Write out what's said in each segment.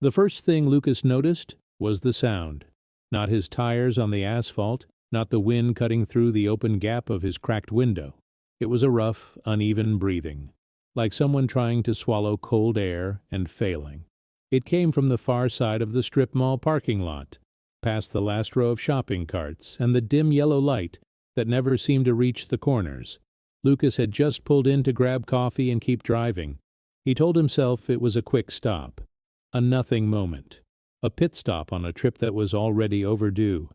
The first thing Lucas noticed was the sound. Not his tires on the asphalt, not the wind cutting through the open gap of his cracked window. It was a rough, uneven breathing, like someone trying to swallow cold air and failing. It came from the far side of the strip mall parking lot, past the last row of shopping carts and the dim yellow light that never seemed to reach the corners. Lucas had just pulled in to grab coffee and keep driving. He told himself it was a quick stop, a nothing moment, a pit stop on a trip that was already overdue.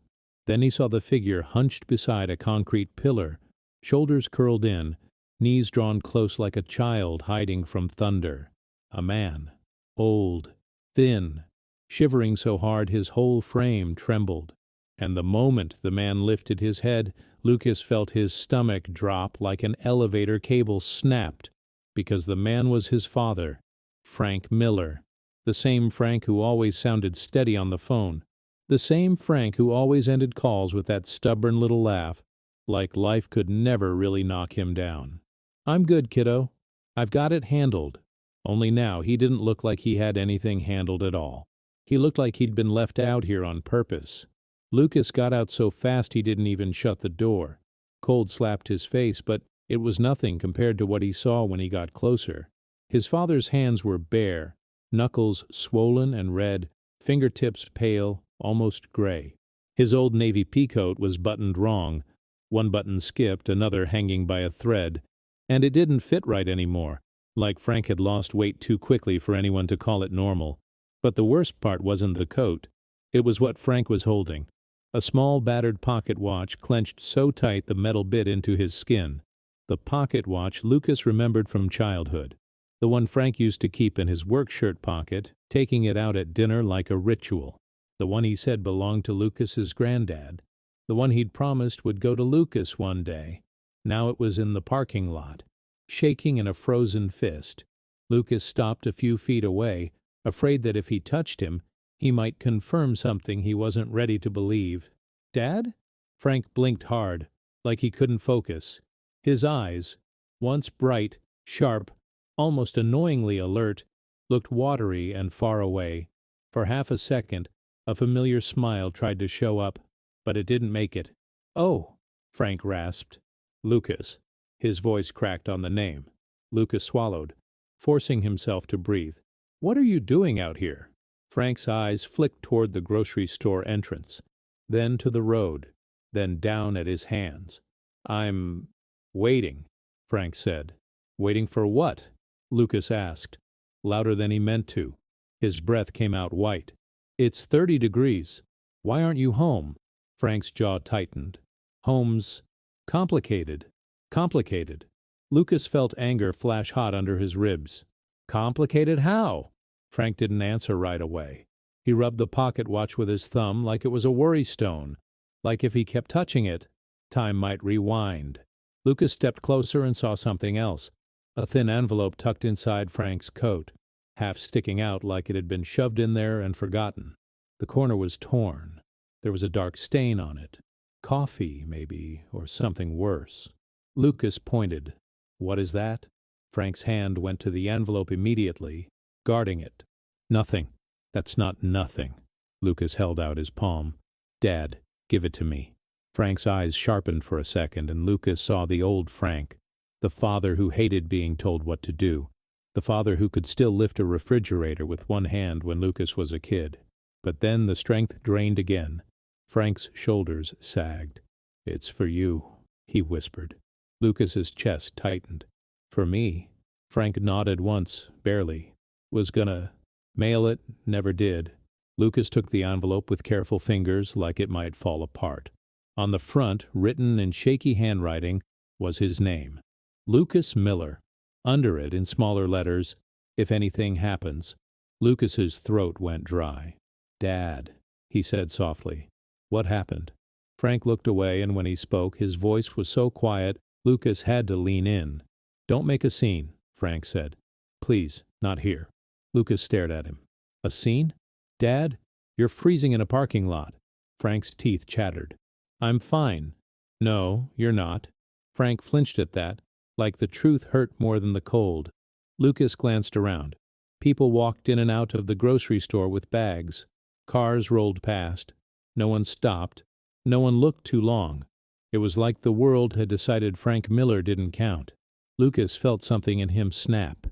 Then he saw the figure hunched beside a concrete pillar, shoulders curled in, knees drawn close like a child hiding from thunder. A man, old, thin, shivering so hard his whole frame trembled. And the moment the man lifted his head, Lucas felt his stomach drop like an elevator cable snapped, because the man was his father, Frank Miller, the same Frank who always sounded steady on the phone, the same Frank who always ended calls with that stubborn little laugh, like life could never really knock him down. "I'm good, kiddo. I've got it handled." Only now he didn't look like he had anything handled at all. He looked like he'd been left out here on purpose. Lucas got out so fast he didn't even shut the door. Cold slapped his face, but it was nothing compared to what he saw when he got closer. His father's hands were bare, knuckles swollen and red, fingertips pale, almost gray. His old navy peacoat was buttoned wrong, one button skipped, another hanging by a thread, and it didn't fit right anymore, like Frank had lost weight too quickly for anyone to call it normal. But the worst part wasn't the coat. It was what Frank was holding. A small battered pocket watch clenched so tight the metal bit into his skin. The pocket watch Lucas remembered from childhood. The one Frank used to keep in his work shirt pocket, taking it out at dinner like a ritual. The one he said belonged to Lucas's granddad. The one he'd promised would go to Lucas one day. Now it was in the parking lot, shaking in a frozen fist. Lucas stopped a few feet away, afraid that if he touched him, he might confirm something he wasn't ready to believe. "Dad?" Frank blinked hard, like he couldn't focus. His eyes, once bright, sharp, almost annoyingly alert, looked watery and far away. For half a second, a familiar smile tried to show up, but it didn't make it. "Oh," Frank rasped. "Lucas." His voice cracked on the name. Lucas swallowed, forcing himself to breathe. "What are you doing out here?" Frank's eyes flicked toward the grocery store entrance, then to the road, then down at his hands. "I'm waiting," Frank said. "Waiting for what?" Lucas asked, louder than he meant to. His breath came out white. "It's 30 degrees. Why aren't you home?" Frank's jaw tightened. "Home's complicated." "Complicated?" Lucas felt anger flash hot under his ribs. "Complicated how?" Frank didn't answer right away. He rubbed the pocket watch with his thumb like it was a worry stone, like if he kept touching it, time might rewind. Lucas stepped closer and saw something else, a thin envelope tucked inside Frank's coat, half sticking out like it had been shoved in there and forgotten. The corner was torn. There was a dark stain on it. Coffee, maybe, or something worse. Lucas pointed. "What is that?" Frank's hand went to the envelope immediately, guarding it. "Nothing. That's not nothing." Lucas held out his palm. "Dad, give it to me." Frank's eyes sharpened for a second, and Lucas saw the old Frank, the father who hated being told what to do, the father who could still lift a refrigerator with one hand when Lucas was a kid. But then the strength drained again. Frank's shoulders sagged. "It's for you," he whispered. Lucas's chest tightened. "For me?" Frank nodded once, barely. "Was gonna mail it, never did." Lucas took the envelope with careful fingers like it might fall apart. On the front, written in shaky handwriting, was his name. Lucas Miller. Under it, in smaller letters, "If anything happens." Lucas's throat went dry. "Dad," he said softly. "What happened?" Frank looked away, and when he spoke, his voice was so quiet Lucas had to lean in. "Don't make a scene," Frank said. "Please, not here." Lucas stared at him. "A scene? Dad, you're freezing in a parking lot." Frank's teeth chattered. "I'm fine." "No, you're not." Frank flinched at that, like the truth hurt more than the cold. Lucas glanced around. People walked in and out of the grocery store with bags. Cars rolled past. No one stopped. No one looked too long. It was like the world had decided Frank Miller didn't count. Lucas felt something in him snap.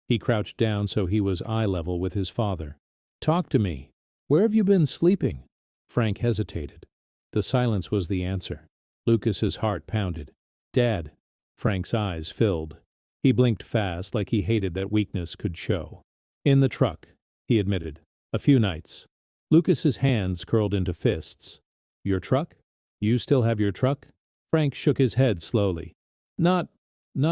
He crouched down so he was eye level with his father. "Talk to me. Where have you been sleeping?" Frank hesitated. The silence was the answer. Lucas's heart pounded. "Dad." Frank's eyes filled. He blinked fast like he hated that weakness could show. "In the truck," he admitted. "A few nights." Lucas's hands curled into fists. "Your truck? You still have your truck?" Frank shook his head slowly. Not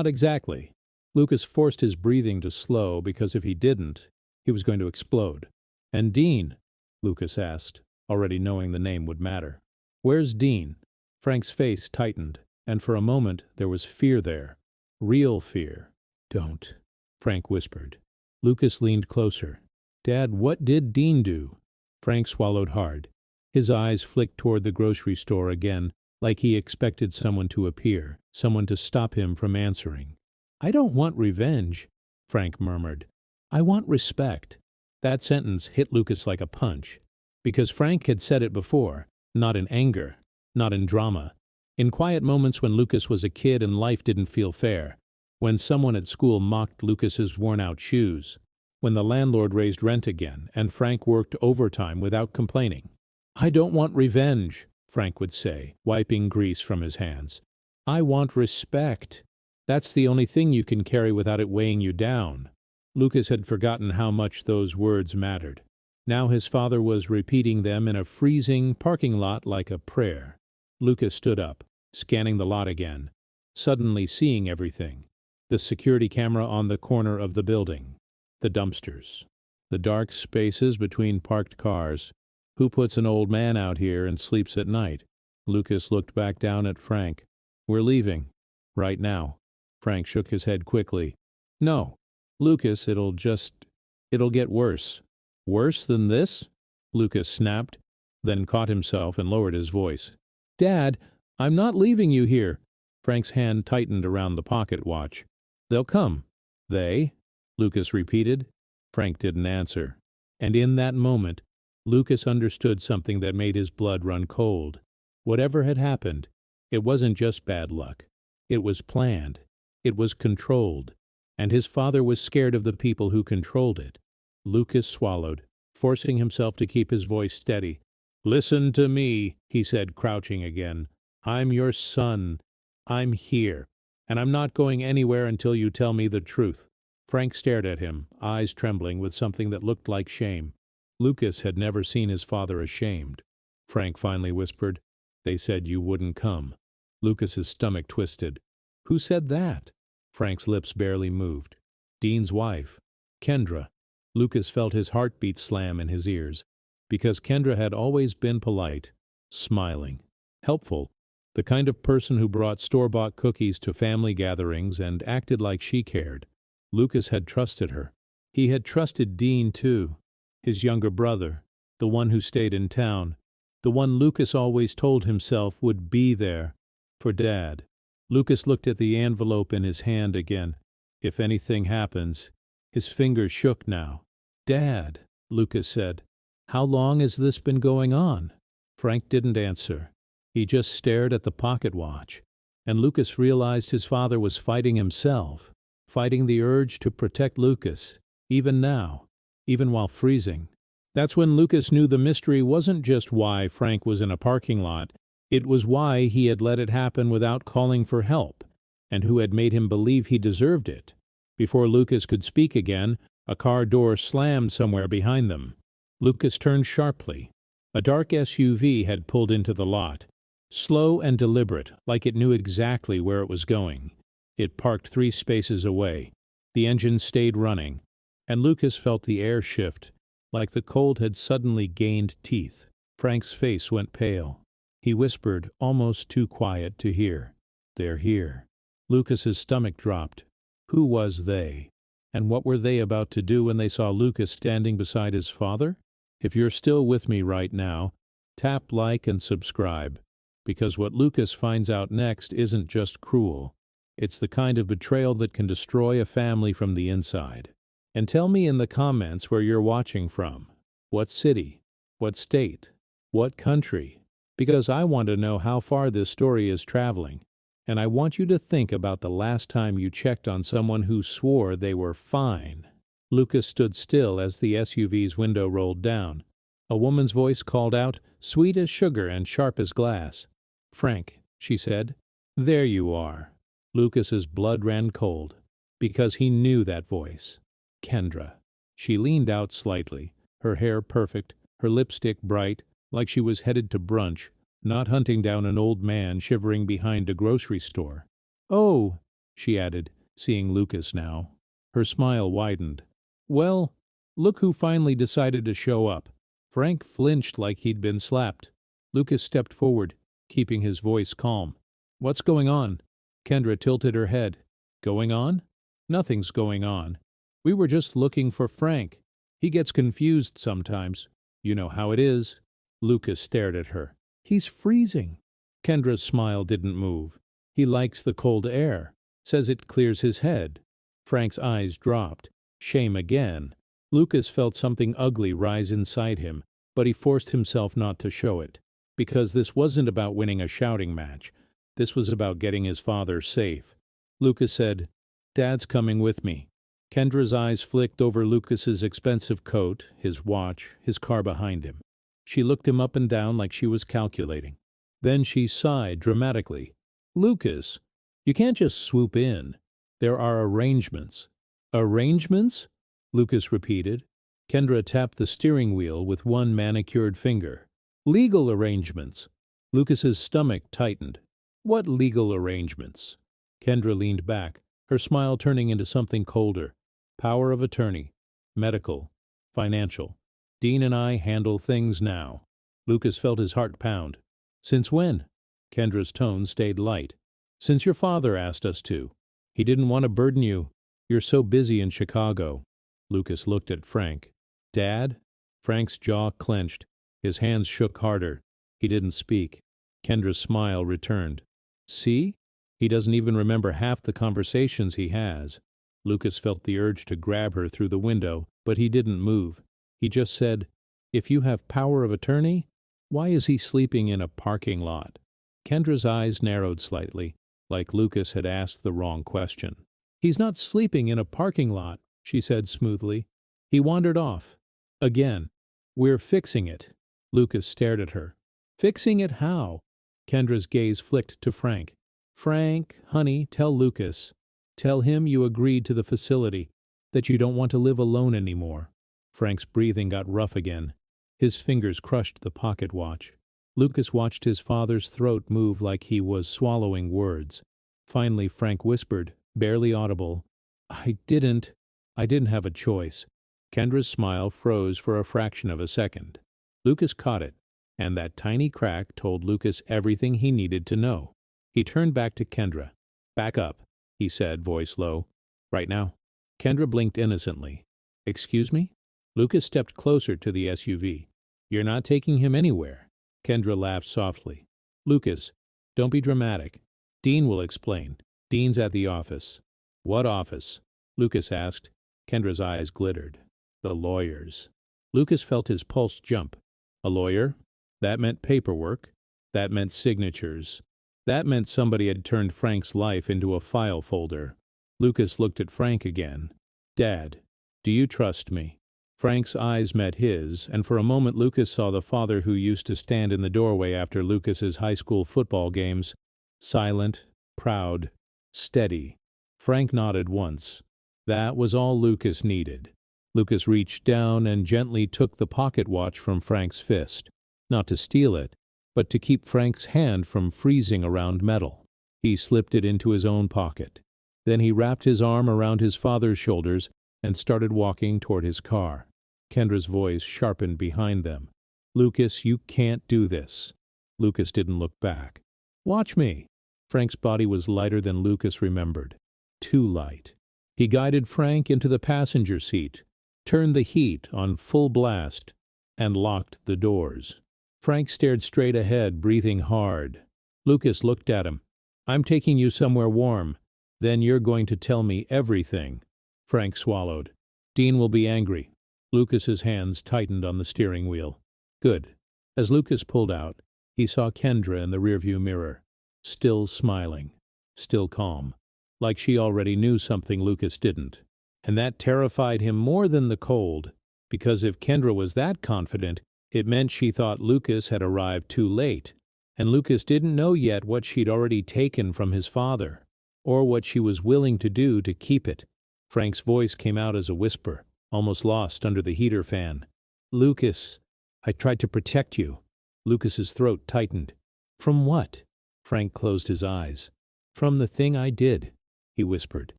exactly." Lucas forced his breathing to slow because if he didn't, he was going to explode. "And Dean?" Lucas asked, already knowing the name would matter. "Where's Dean?" Frank's face tightened, and for a moment there was fear there. Real fear. "Don't," Frank whispered. Lucas leaned closer. "Dad, what did Dean do?" Frank swallowed hard. His eyes flicked toward the grocery store again, like he expected someone to appear, someone to stop him from answering. "I don't want revenge," Frank murmured. "I want respect." That sentence hit Lucas like a punch, because Frank had said it before, not in anger, not in drama. In quiet moments when Lucas was a kid and life didn't feel fair, when someone at school mocked Lucas's worn-out shoes, when the landlord raised rent again and Frank worked overtime without complaining. "I don't want revenge," Frank would say, wiping grease from his hands. "I want respect. That's the only thing you can carry without it weighing you down." Lucas had forgotten how much those words mattered. Now his father was repeating them in a freezing parking lot like a prayer. Lucas stood up, scanning the lot again, suddenly seeing everything. The security camera on the corner of the building. The dumpsters. The dark spaces between parked cars. Who puts an old man out here and sleeps at night? Lucas looked back down at Frank. "We're leaving. Right now." Frank shook his head quickly. "No. Lucas, it'll get worse." "Worse than this?" Lucas snapped, then caught himself and lowered his voice. "Dad, I'm not leaving you here." Frank's hand tightened around the pocket watch. "They'll come." "They?" Lucas repeated. Frank didn't answer. And in that moment, Lucas understood something that made his blood run cold. Whatever had happened, it wasn't just bad luck. It was planned. It was controlled. And his father was scared of the people who controlled it. Lucas swallowed, forcing himself to keep his voice steady. "Listen to me," he said, crouching again. "I'm your son. I'm here. And I'm not going anywhere until you tell me the truth." Frank stared at him, eyes trembling with something that looked like shame. Lucas had never seen his father ashamed. Frank finally whispered, "They said you wouldn't come." Lucas's stomach twisted. "Who said that?" Frank's lips barely moved. "Dean's wife. Kendra." Lucas felt his heartbeat slam in his ears, because Kendra had always been polite, smiling, helpful, the kind of person who brought store-bought cookies to family gatherings and acted like she cared. Lucas had trusted her. He had trusted Dean, too, his younger brother, the one who stayed in town, the one Lucas always told himself would be there for Dad. Lucas looked at the envelope in his hand again. If anything happens, his fingers shook now. "Dad," Lucas said, "how long has this been going on?" Frank didn't answer. He just stared at the pocket watch, and Lucas realized his father was fighting himself, fighting the urge to protect Lucas, even now, even while freezing. That's when Lucas knew the mystery wasn't just why Frank was in a parking lot, it was why he had let it happen without calling for help, and who had made him believe he deserved it. Before Lucas could speak again, a car door slammed somewhere behind them. Lucas turned sharply. A dark SUV had pulled into the lot, slow and deliberate, like it knew exactly where it was going. It parked 3 spaces away. The engine stayed running, and Lucas felt the air shift, like the cold had suddenly gained teeth. Frank's face went pale. He whispered, almost too quiet to hear, "They're here." Lucas's stomach dropped. Who was they? And what were they about to do when they saw Lucas standing beside his father? If you're still with me right now, tap like and subscribe, because what Lucas finds out next isn't just cruel. It's the kind of betrayal that can destroy a family from the inside. And tell me in the comments where you're watching from. What city? What state? What country? Because I want to know how far this story is traveling. And I want you to think about the last time you checked on someone who swore they were fine. Lucas stood still as the SUV's window rolled down. A woman's voice called out, sweet as sugar and sharp as glass. "Frank," she said. "There you are." Lucas's blood ran cold, because he knew that voice. Kendra. She leaned out slightly, her hair perfect, her lipstick bright, like she was headed to brunch, not hunting down an old man shivering behind a grocery store. "Oh," she added, seeing Lucas now. Her smile widened. "Well, look who finally decided to show up." Frank flinched like he'd been slapped. Lucas stepped forward, keeping his voice calm. "What's going on?" Kendra tilted her head. "Going on? Nothing's going on. We were just looking for Frank. He gets confused sometimes. You know how it is." Lucas stared at her. "He's freezing." Kendra's smile didn't move. "He likes the cold air. Says it clears his head." Frank's eyes dropped. Shame again. Lucas felt something ugly rise inside him, but he forced himself not to show it. Because this wasn't about winning a shouting match. This was about getting his father safe. Lucas said, "Dad's coming with me." Kendra's eyes flicked over Lucas's expensive coat, his watch, his car behind him. She looked him up and down like she was calculating. Then she sighed dramatically. "Lucas, you can't just swoop in. There are arrangements." "Arrangements?" Lucas repeated. Kendra tapped the steering wheel with one manicured finger. "Legal arrangements." Lucas's stomach tightened. "What legal arrangements?" Kendra leaned back, her smile turning into something colder. "Power of attorney. Medical. Financial. Dean and I handle things now." Lucas felt his heart pound. "Since when?" Kendra's tone stayed light. "Since your father asked us to. He didn't want to burden you. You're so busy in Chicago." Lucas looked at Frank. "Dad?" Frank's jaw clenched. His hands shook harder. He didn't speak. Kendra's smile returned. "See? He doesn't even remember half the conversations he has." Lucas felt the urge to grab her through the window, but he didn't move. He just said, "If you have power of attorney, why is he sleeping in a parking lot?" Kendra's eyes narrowed slightly, like Lucas had asked the wrong question. "He's not sleeping in a parking lot," she said smoothly. "He wandered off. Again. We're fixing it." Lucas stared at her. "Fixing it how?" Kendra's gaze flicked to Frank. "Frank, honey, tell Lucas. Tell him you agreed to the facility, that you don't want to live alone anymore." Frank's breathing got rough again. His fingers crushed the pocket watch. Lucas watched his father's throat move like he was swallowing words. Finally Frank whispered, barely audible, I didn't have a choice." Kendra's smile froze for a fraction of a second. Lucas caught it, and that tiny crack told Lucas everything he needed to know. He turned back to Kendra. "Back up," he said, voice low. "Right now." Kendra blinked innocently. "Excuse me?" Lucas stepped closer to the SUV. "You're not taking him anywhere." Kendra laughed softly. "Lucas, don't be dramatic. Dean will explain. Dean's at the office." "What office?" Lucas asked. Kendra's eyes glittered. "The lawyer's." Lucas felt his pulse jump. A lawyer? That meant paperwork. That meant signatures. That meant somebody had turned Frank's life into a file folder. Lucas looked at Frank again. "Dad, do you trust me?" Frank's eyes met his, and for a moment Lucas saw the father who used to stand in the doorway after Lucas's high school football games. Silent, proud, steady. Frank nodded once. That was all Lucas needed. Lucas reached down and gently took the pocket watch from Frank's fist. Not to steal it, but to keep Frank's hand from freezing around metal. He slipped it into his own pocket. Then he wrapped his arm around his father's shoulders and started walking toward his car. Kendra's voice sharpened behind them. "Lucas, you can't do this." Lucas didn't look back. "Watch me." Frank's body was lighter than Lucas remembered. Too light. He guided Frank into the passenger seat, turned the heat on full blast, and locked the doors. Frank stared straight ahead, breathing hard. Lucas looked at him. "I'm taking you somewhere warm. Then you're going to tell me everything." Frank swallowed. Dean will be angry. Lucas's hands tightened on the steering wheel. Good. As Lucas pulled out, he saw Kendra in the rearview mirror, still smiling, still calm, like she already knew something Lucas didn't. And that terrified him more than the cold, because if Kendra was that confident, it meant she thought Lucas had arrived too late, and Lucas didn't know yet what she'd already taken from his father, or what she was willing to do to keep it. Frank's voice came out as a whisper, almost lost under the heater fan. Lucas, I tried to protect you. Lucas's throat tightened. From what? Frank closed his eyes. From the thing I did, he whispered.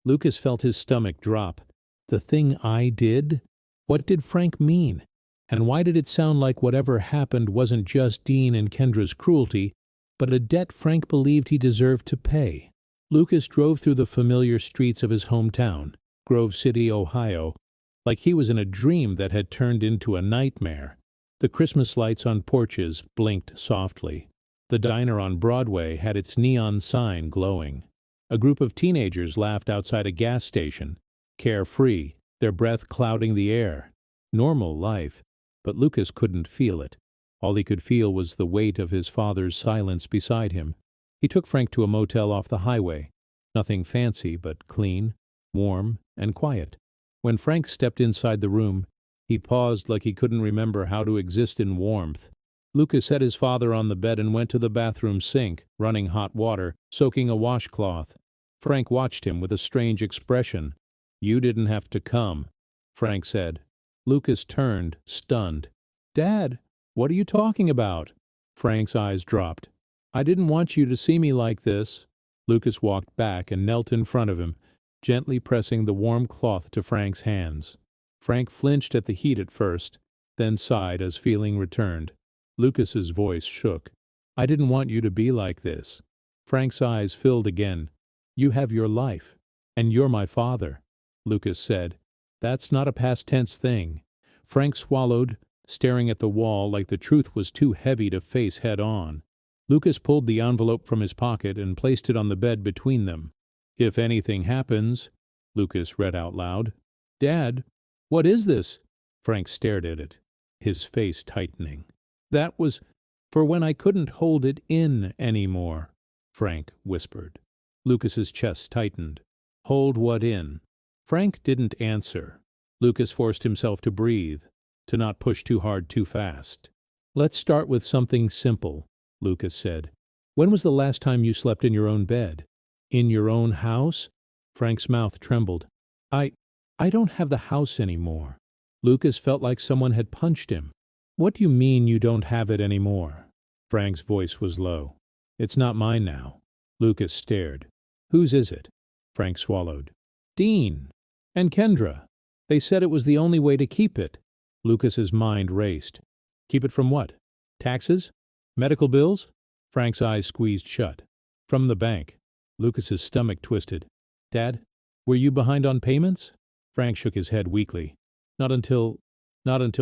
Lucas felt his stomach drop. The thing I did? What did Frank mean? And why did it sound like whatever happened wasn't just Dean and Kendra's cruelty, but a debt Frank believed he deserved to pay? Lucas drove through the familiar streets of his hometown, Grove City, Ohio, like he was in a dream that had turned into a nightmare. The Christmas lights on porches blinked softly. The diner on Broadway had its neon sign glowing. A group of teenagers laughed outside a gas station, carefree, their breath clouding the air. Normal life, but Lucas couldn't feel it. All he could feel was the weight of his father's silence beside him. He took Frank to a motel off the highway. Nothing fancy, but clean, warm, and quiet. When Frank stepped inside the room, he paused like he couldn't remember how to exist in warmth. Lucas set his father on the bed and went to the bathroom sink, running hot water, soaking a washcloth. Frank watched him with a strange expression. You didn't have to come, Frank said. Lucas turned, stunned. Dad, what are you talking about? Frank's eyes dropped. I didn't want you to see me like this. Lucas walked back and knelt in front of him, gently pressing the warm cloth to Frank's hands. Frank flinched at the heat at first, then sighed as feeling returned. Lucas's voice shook. I didn't want you to be like this. Frank's eyes filled again. You have your life, and you're my father, Lucas said. That's not a past tense thing. Frank swallowed, staring at the wall like the truth was too heavy to face head on. Lucas pulled the envelope from his pocket and placed it on the bed between them. If anything happens, Lucas read out loud. Dad, what is this? Frank stared at it, his face tightening. That was for when I couldn't hold it in anymore, Frank whispered. Lucas's chest tightened. Hold what in? Frank didn't answer. Lucas forced himself to breathe, to not push too hard too fast. Let's start with something simple, Lucas said. When was the last time you slept in your own bed? In your own house? Frank's mouth trembled. I don't have the house anymore. Lucas felt like someone had punched him. What do you mean you don't have it anymore? Frank's voice was low. It's not mine now. Lucas stared. Whose is it? Frank swallowed. Dean. And Kendra. They said it was the only way to keep it. Lucas's mind raced. Keep it from what? Taxes? Medical bills? Frank's eyes squeezed shut. From the bank. Lucas's stomach twisted. Dad, were you behind on payments? Frank shook his head weakly. Not until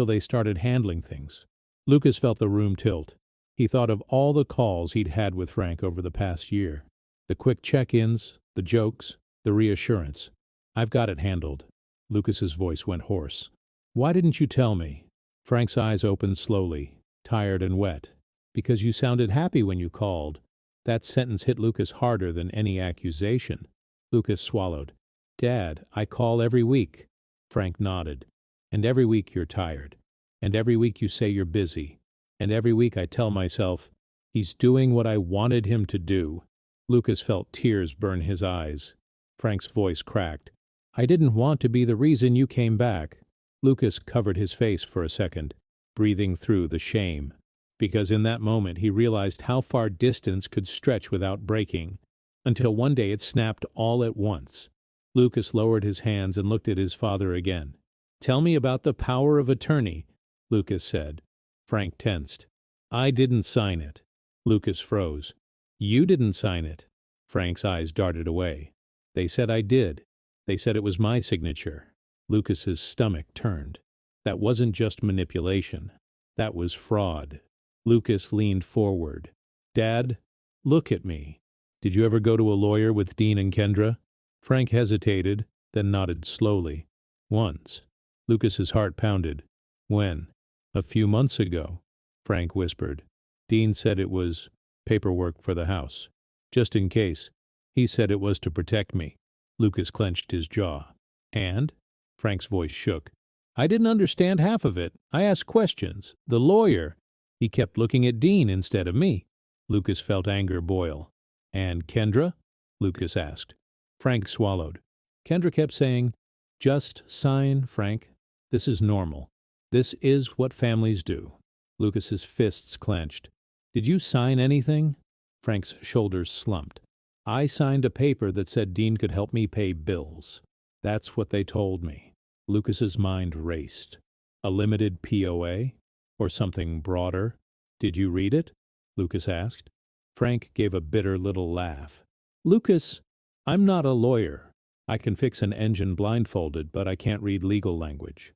they started handling things. Lucas felt the room tilt. He thought of all the calls he'd had with Frank over the past year. The quick check-ins, the jokes, the reassurance. I've got it handled. Lucas's voice went hoarse. Why didn't you tell me? Frank's eyes opened slowly, tired and wet. Because you sounded happy when you called. That sentence hit Lucas harder than any accusation. Lucas swallowed. Dad, I call every week. Frank nodded. And every week you're tired. And every week you say you're busy. And every week I tell myself, he's doing what I wanted him to do. Lucas felt tears burn his eyes. Frank's voice cracked. I didn't want to be the reason you came back. Lucas covered his face for a second, breathing through the shame. Because in that moment he realized how far distance could stretch without breaking, until one day it snapped all at once. Lucas lowered his hands and looked at his father again. Tell me about the power of attorney, Lucas said. Frank tensed. I didn't sign it. Lucas froze. You didn't sign it. Frank's eyes darted away. They said I did. They said it was my signature. Lucas's stomach turned. That wasn't just manipulation. That was fraud. Lucas leaned forward. Dad, look at me. Did you ever go to a lawyer with Dean and Kendra? Frank hesitated, then nodded slowly. Once. Lucas's heart pounded. When? A few months ago, Frank whispered. Dean said it was paperwork for the house. Just in case. He said it was to protect me. Lucas clenched his jaw. And? Frank's voice shook. I didn't understand half of it. I asked questions. The lawyer. He kept looking at Dean instead of me. Lucas felt anger boil. And Kendra? Lucas asked. Frank swallowed. Kendra kept saying, just sign, Frank. This is normal. This is what families do. Lucas's fists clenched. Did you sign anything? Frank's shoulders slumped. I signed a paper that said Dean could help me pay bills. That's what they told me. Lucas's mind raced. A limited POA? Or something broader? Did you read it? Lucas asked. Frank gave a bitter little laugh. Lucas, I'm not a lawyer. I can fix an engine blindfolded, but I can't read legal language.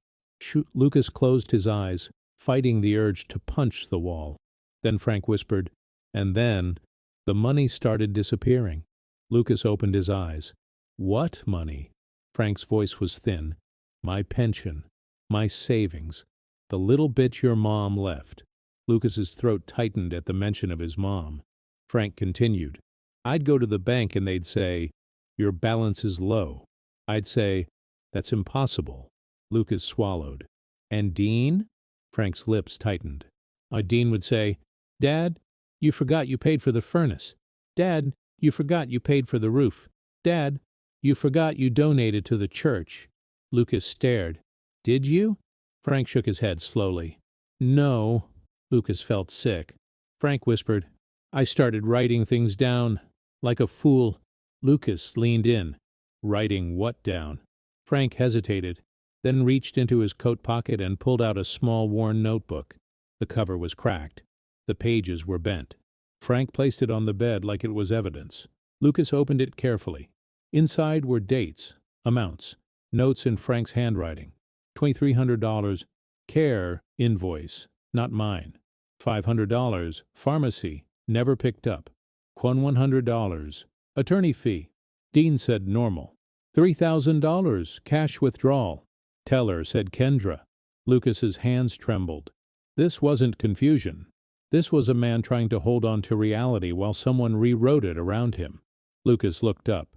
Lucas closed his eyes, fighting the urge to punch the wall. Then Frank whispered, and then the money started disappearing. Lucas opened his eyes. What money? Frank's voice was thin. My pension. My savings. The little bit your mom left. Lucas's throat tightened at the mention of his mom. Frank continued. I'd go to the bank and they'd say, your balance is low. I'd say, that's impossible. Lucas swallowed. And Dean? Frank's lips tightened. Dean would say, Dad, you forgot you paid for the furnace. Dad, you forgot you paid for the roof. Dad, you forgot you donated to the church. Lucas stared. Did you? Frank shook his head slowly. No. Lucas felt sick. Frank whispered, I started writing things down. Like a fool. Lucas leaned in. Writing what down? Frank hesitated, then reached into his coat pocket and pulled out a small worn notebook. The cover was cracked. The pages were bent. Frank placed it on the bed like it was evidence. Lucas opened it carefully. Inside were dates, amounts, notes in Frank's handwriting. $2,300, care invoice, not mine. $500, pharmacy, never picked up. $100, attorney fee. Dean said normal. $3,000, cash withdrawal. Teller said Kendra. Lucas's hands trembled. This wasn't confusion. This was a man trying to hold on to reality while someone rewrote it around him. Lucas looked up.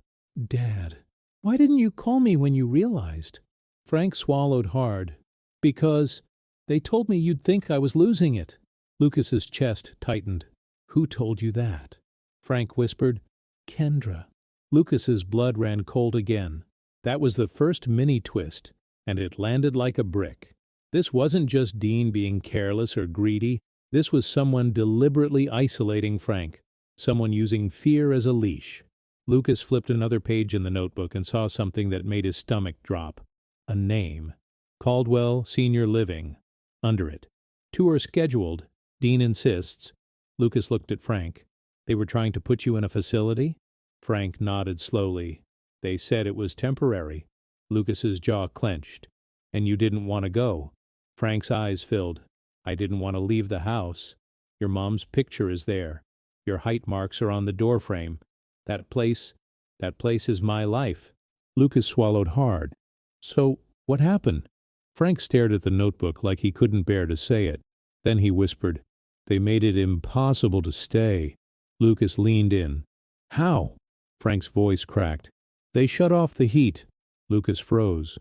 Dad, why didn't you call me when you realized? Frank swallowed hard. Because they told me you'd think I was losing it. Lucas's chest tightened. Who told you that? Frank whispered. Kendra. Lucas's blood ran cold again. That was the first mini-twist, and it landed like a brick. This wasn't just Dean being careless or greedy. This was someone deliberately isolating Frank, someone using fear as a leash. Lucas flipped another page in the notebook and saw something that made his stomach drop. A name. Caldwell Senior Living. Under it. Tour scheduled. Dean insists. Lucas looked at Frank. They were trying to put you in a facility? Frank nodded slowly. They said it was temporary. Lucas's jaw clenched. And you didn't want to go. Frank's eyes filled. I didn't want to leave the house. Your mom's picture is there. Your height marks are on the doorframe. That place is my life. Lucas swallowed hard. So, what happened? Frank stared at the notebook like he couldn't bear to say it. Then he whispered, They made it impossible to stay. Lucas leaned in. How? Frank's voice cracked. They shut off the heat. Lucas froze.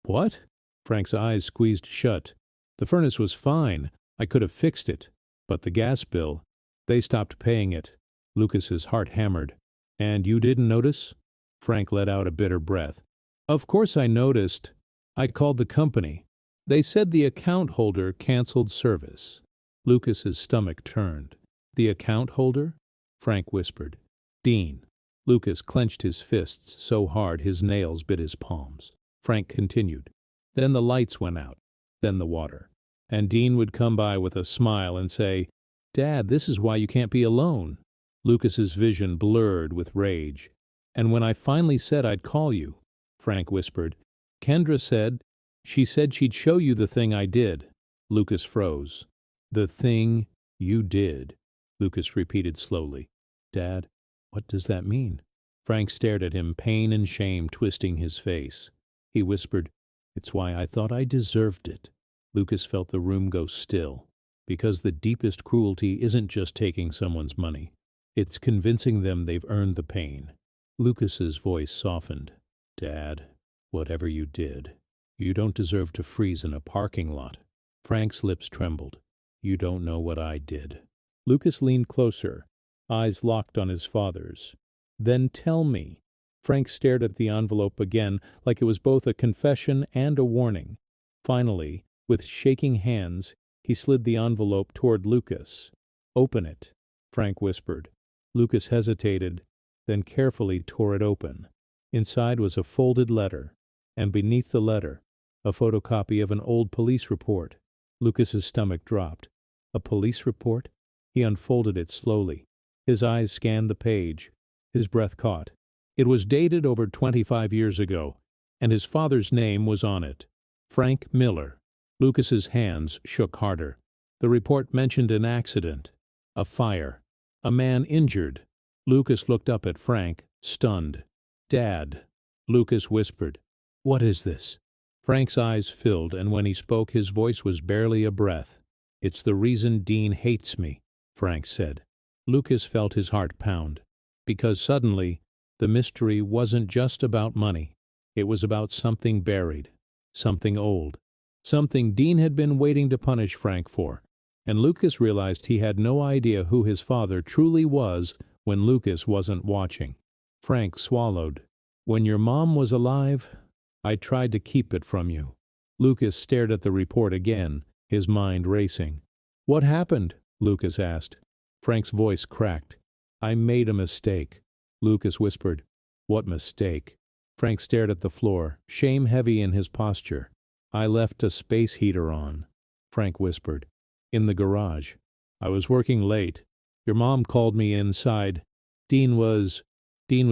What? Frank's eyes squeezed shut. The furnace was fine. I could have fixed it. But the gas bill, they stopped paying it. Lucas's heart hammered. And you didn't notice? Frank let out a bitter breath. Of course I noticed. I called the company. They said the account holder canceled service. Lucas's stomach turned. The account holder? Frank whispered. Dean. Lucas clenched his fists so hard his nails bit his palms. Frank continued. Then the lights went out. Then the water. And Dean would come by with a smile and say, Dad, this is why you can't be alone. Lucas's vision blurred with rage. And when I finally said I'd call you, Frank whispered, Kendra said, she said she'd show you the thing I did. Lucas froze. The thing you did, Lucas repeated slowly. Dad, what does that mean? Frank stared at him, pain and shame twisting his face. He whispered, It's why I thought I deserved it. Lucas felt the room go still. Because the deepest cruelty isn't just taking someone's money. It's convincing them they've earned the pain. Lucas's voice softened. Dad, whatever you did, you don't deserve to freeze in a parking lot. Frank's lips trembled. You don't know what I did. Lucas leaned closer, eyes locked on his father's. Then tell me. Frank stared at the envelope again, like it was both a confession and a warning. Finally, with shaking hands, he slid the envelope toward Lucas. Open it, Frank whispered. Lucas hesitated, then carefully tore it open. Inside was a folded letter, and beneath the letter, a photocopy of an old police report. Lucas's stomach dropped. A police report? He unfolded it slowly. His eyes scanned the page. His breath caught. It was dated over 25 years ago, and his father's name was on it. Frank Miller. Lucas's hands shook harder. The report mentioned an accident, a fire, a man injured. Lucas looked up at Frank, stunned. Dad, Lucas whispered. What is this? Frank's eyes filled, and when he spoke his voice was barely a breath. It's the reason Dean hates me, Frank said. Lucas felt his heart pound. Because suddenly, the mystery wasn't just about money. It was about something buried, something old, something Dean had been waiting to punish Frank for. And Lucas realized he had no idea who his father truly was when Lucas wasn't watching. Frank swallowed. When your mom was alive, I tried to keep it from you. Lucas stared at the report again, his mind racing. What happened? Lucas asked. Frank's voice cracked. I made a mistake. Lucas whispered. What mistake? Frank stared at the floor, shame heavy in his posture. I left a space heater on, Frank whispered. In the garage. I was working late. Your mom called me inside. Dean was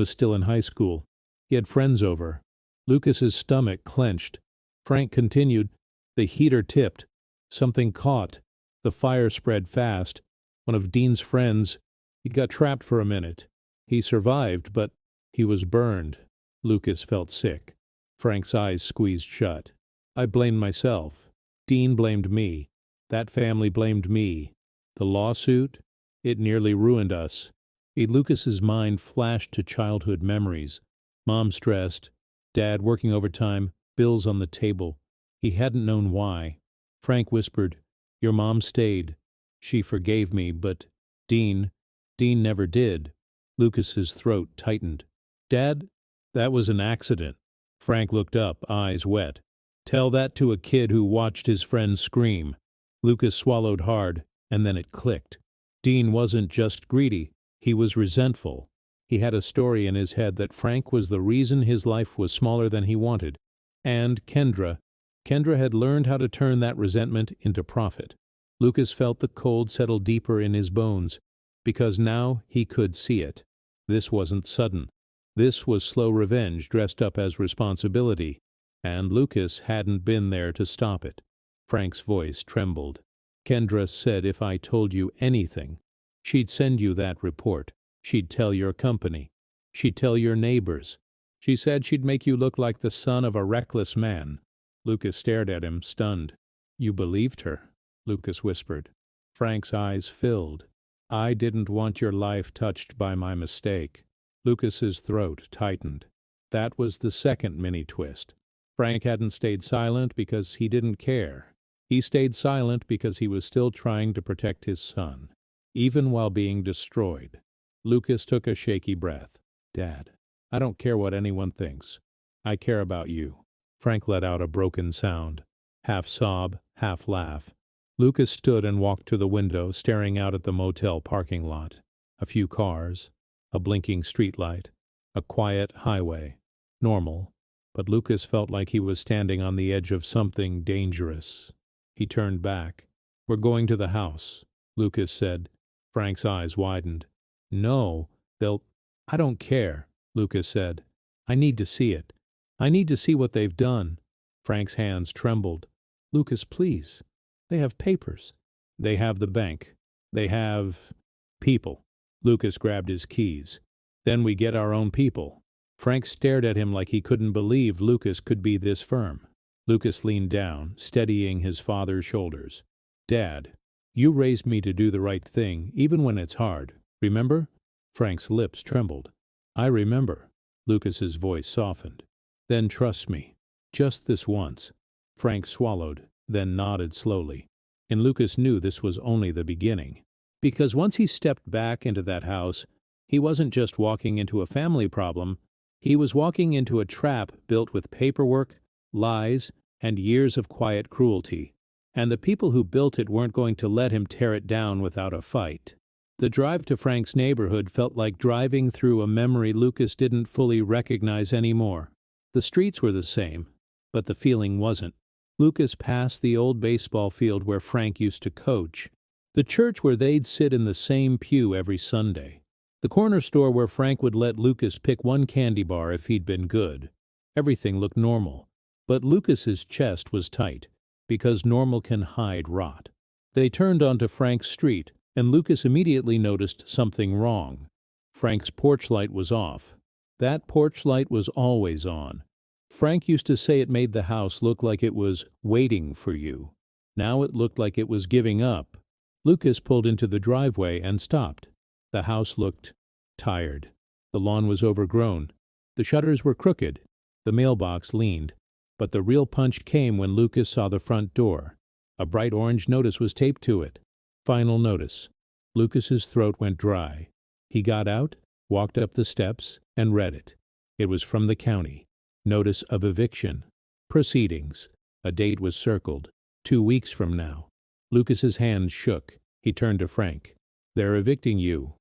still in high school. He had friends over. Lucas's stomach clenched. Frank continued. The heater tipped. Something caught. The fire spread fast. One of Dean's friends. He got trapped for a minute. He survived, but he was burned. Lucas felt sick. Frank's eyes squeezed shut. I blamed myself. Dean blamed me. That family blamed me. The lawsuit? It nearly ruined us. Lucas's mind flashed to childhood memories. Mom stressed. Dad working overtime. Bills on the table. He hadn't known why. Frank whispered, Your mom stayed. She forgave me, but Dean never did. Lucas's throat tightened. Dad, that was an accident. Frank looked up, eyes wet. Tell that to a kid who watched his friends scream. Lucas swallowed hard, and then it clicked. Dean wasn't just greedy, he was resentful. He had a story in his head that Frank was the reason his life was smaller than he wanted. And Kendra had learned how to turn that resentment into profit. Lucas felt the cold settle deeper in his bones, because now he could see it. This wasn't sudden. This was slow revenge dressed up as responsibility, and Lucas hadn't been there to stop it. Frank's voice trembled. Kendra said if I told you anything, she'd send you that report. She'd tell your company. She'd tell your neighbors. She said she'd make you look like the son of a reckless man. Lucas stared at him, stunned. You believed her, Lucas whispered. Frank's eyes filled. I didn't want your life touched by my mistake. Lucas's throat tightened. That was the second mini-twist. Frank hadn't stayed silent because he didn't care. He stayed silent because he was still trying to protect his son, even while being destroyed. Lucas took a shaky breath. Dad, I don't care what anyone thinks. I care about you. Frank let out a broken sound, half sob, half laugh. Lucas stood and walked to the window, staring out at the motel parking lot. A few cars, a blinking streetlight, a quiet highway. Normal, but Lucas felt like he was standing on the edge of something dangerous. He turned back. We're going to the house, Lucas said. Frank's eyes widened. No, I don't care, Lucas said. I need to see it. I need to see what they've done. Frank's hands trembled. Lucas, please. They have papers. They have the bank. They have people. Lucas grabbed his keys. Then we get our own people. Frank stared at him like he couldn't believe Lucas could be this firm. Lucas leaned down, steadying his father's shoulders. Dad, you raised me to do the right thing, even when it's hard. Remember? Frank's lips trembled. I remember. Lucas's voice softened. Then trust me. Just this once. Frank swallowed, then nodded slowly. And Lucas knew this was only the beginning. Because once he stepped back into that house, he wasn't just walking into a family problem, he was walking into a trap built with paperwork, lies, and years of quiet cruelty. And the people who built it weren't going to let him tear it down without a fight. The drive to Frank's neighborhood felt like driving through a memory Lucas didn't fully recognize anymore. The streets were the same, but the feeling wasn't. Lucas passed the old baseball field where Frank used to coach, the church where they'd sit in the same pew every Sunday, the corner store where Frank would let Lucas pick one candy bar if he'd been good. Everything looked normal, but Lucas's chest was tight, because normal can hide rot. They turned onto Frank's street, and Lucas immediately noticed something wrong. Frank's porch light was off. That porch light was always on. Frank used to say it made the house look like it was waiting for you. Now it looked like it was giving up. Lucas pulled into the driveway and stopped. The house looked tired. The lawn was overgrown. The shutters were crooked. The mailbox leaned. But the real punch came when Lucas saw the front door. A bright orange notice was taped to it. Final notice. Lucas's throat went dry. He got out, walked up the steps, and read it. It was from the county. Notice of eviction. Proceedings. A date was circled. 2 weeks from now. Lucas's hand shook. He turned to Frank. They're evicting you.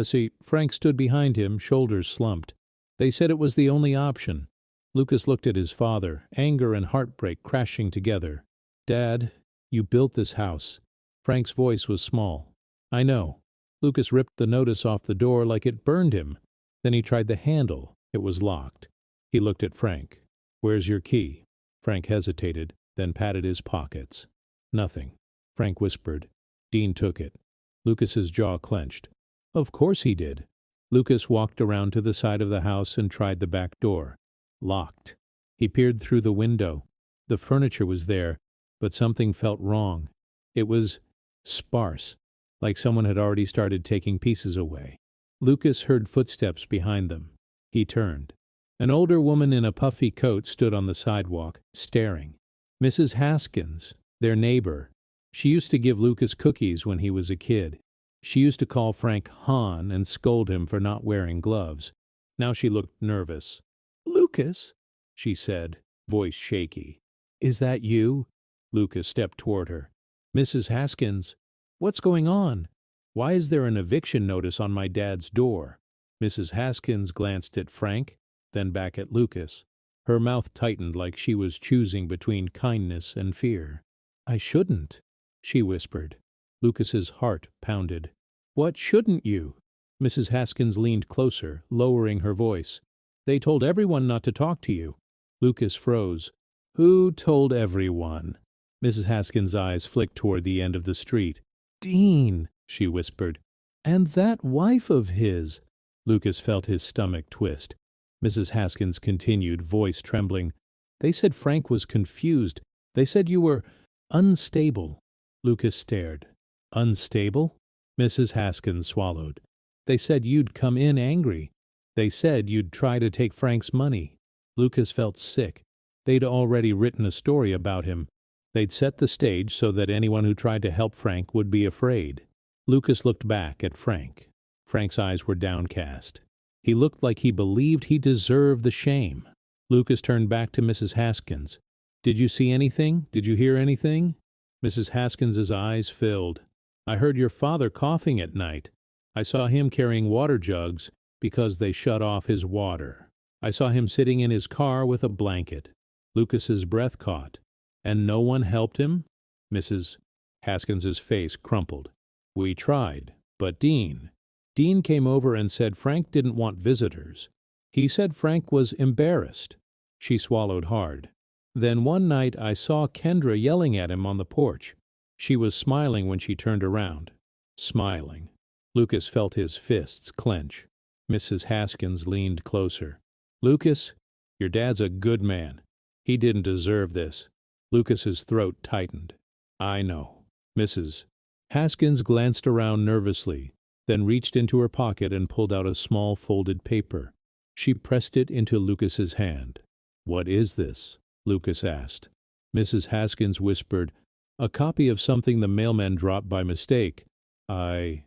See, Frank stood behind him, shoulders slumped. They said it was the only option. Lucas looked at his father, anger and heartbreak crashing together. Dad, you built this house. Frank's voice was small. I know. Lucas ripped the notice off the door like it burned him. Then he tried the handle. It was locked. He looked at Frank. Where's your key? Frank hesitated, then patted his pockets. Nothing. Frank whispered. Dean took it. Lucas's jaw clenched. Of course he did. Lucas walked around to the side of the house and tried the back door. Locked. He peered through the window. The furniture was there, but something felt wrong. It was sparse, like someone had already started taking pieces away. Lucas heard footsteps behind them. He turned. An older woman in a puffy coat stood on the sidewalk, staring. Mrs. Haskins, their neighbor. She used to give Lucas cookies when he was a kid. She used to call Frank Han and scold him for not wearing gloves. Now she looked nervous. Lucas, she said, voice shaky. Is that you? Lucas stepped toward her. Mrs. Haskins, what's going on? Why is there an eviction notice on my dad's door? Mrs. Haskins glanced at Frank, then back at Lucas. Her mouth tightened like she was choosing between kindness and fear. I shouldn't, she whispered. Lucas's heart pounded. What shouldn't you? Mrs. Haskins leaned closer, lowering her voice. They told everyone not to talk to you. Lucas froze. Who told everyone? Mrs. Haskins' eyes flicked toward the end of the street. Dean, she whispered. And that wife of his. Lucas felt his stomach twist. Mrs. Haskins continued, voice trembling. They said Frank was confused. They said you were unstable. Lucas stared. Unstable? Mrs. Haskins swallowed. They said you'd come in angry. They said you'd try to take Frank's money. Lucas felt sick. They'd already written a story about him. They'd set the stage so that anyone who tried to help Frank would be afraid. Lucas looked back at Frank. Frank's eyes were downcast. He looked like he believed he deserved the shame. Lucas turned back to Mrs. Haskins. Did you see anything? Did you hear anything? Mrs. Haskins's eyes filled. I heard your father coughing at night. I saw him carrying water jugs because they shut off his water. I saw him sitting in his car with a blanket. Lucas's breath caught. And no one helped him? Mrs. Haskins's face crumpled. We tried, but Dean came over and said Frank didn't want visitors. He said Frank was embarrassed. She swallowed hard. Then one night I saw Kendra yelling at him on the porch. She was smiling when she turned around. Smiling. Lucas felt his fists clench. Mrs. Haskins leaned closer. Lucas, your dad's a good man. He didn't deserve this. Lucas's throat tightened. I know. Mrs. Haskins glanced around nervously, then reached into her pocket and pulled out a small folded paper. She pressed it into Lucas's hand. What is this? Lucas asked. Mrs. Haskins whispered, a copy of something the mailman dropped by mistake. I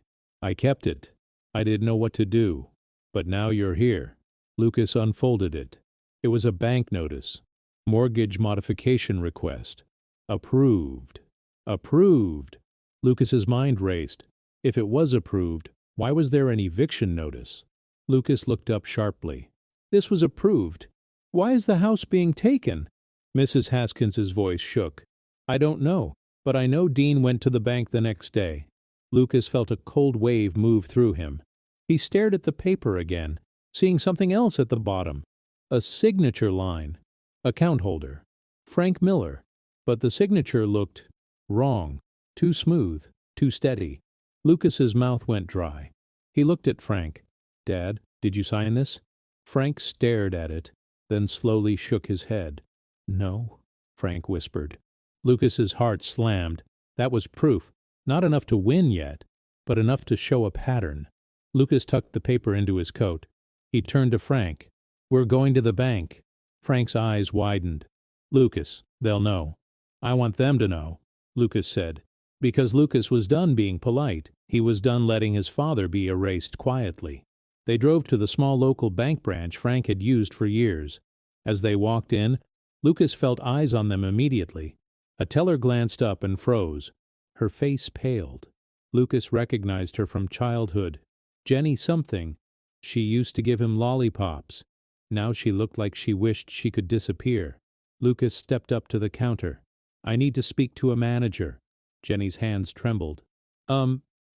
kept it. I didn't know what to do. But now you're here. Lucas unfolded it. It was a bank notice. Mortgage modification request. Approved. Approved. Lucas's mind raced. If it was approved, why was there an eviction notice? Lucas looked up sharply. This was approved. Why is the house being taken? Mrs. Haskins's voice shook. I don't know, but I know Dean went to the bank the next day. Lucas felt a cold wave move through him. He stared at the paper again, seeing something else at the bottom. A signature line. Account holder. Frank Miller. But the signature looked wrong. Too smooth. Too steady. Lucas's mouth went dry. He looked at Frank. Dad, did you sign this? Frank stared at it, then slowly shook his head. No, Frank whispered. Lucas's heart slammed. That was proof. Not enough to win yet, but enough to show a pattern. Lucas tucked the paper into his coat. He turned to Frank. We're going to the bank. Frank's eyes widened. Lucas, they'll know. I want them to know, Lucas said. Because Lucas was done being polite. He was done letting his father be erased quietly. They drove to the small local bank branch Frank had used for years. As they walked in, Lucas felt eyes on them immediately. A teller glanced up and froze. Her face paled. Lucas recognized her from childhood. Jenny something. She used to give him lollipops. Now she looked like she wished she could disappear. Lucas stepped up to the counter. I need to speak to a manager. Jenny's hands trembled.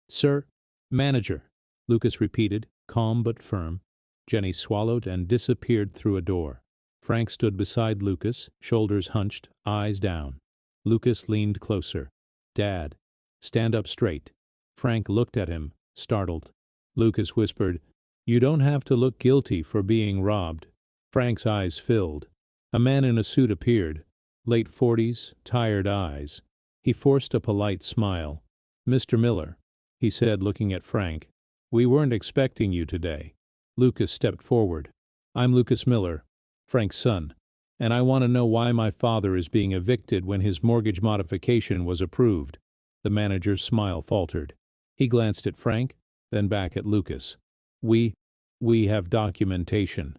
Sir, manager, Lucas repeated, calm but firm. Jenny swallowed and disappeared through a door. Frank stood beside Lucas, shoulders hunched, eyes down. Lucas leaned closer. Dad, stand up straight. Frank looked at him, startled. Lucas whispered, You don't have to look guilty for being robbed. Frank's eyes filled. A man in a suit appeared. Late 40s, tired eyes. He forced a polite smile. Mr. Miller, he said, looking at Frank. We weren't expecting you today. Lucas stepped forward. I'm Lucas Miller, Frank's son, and I want to know why my father is being evicted when his mortgage modification was approved. The manager's smile faltered. He glanced at Frank, then back at Lucas. We have documentation.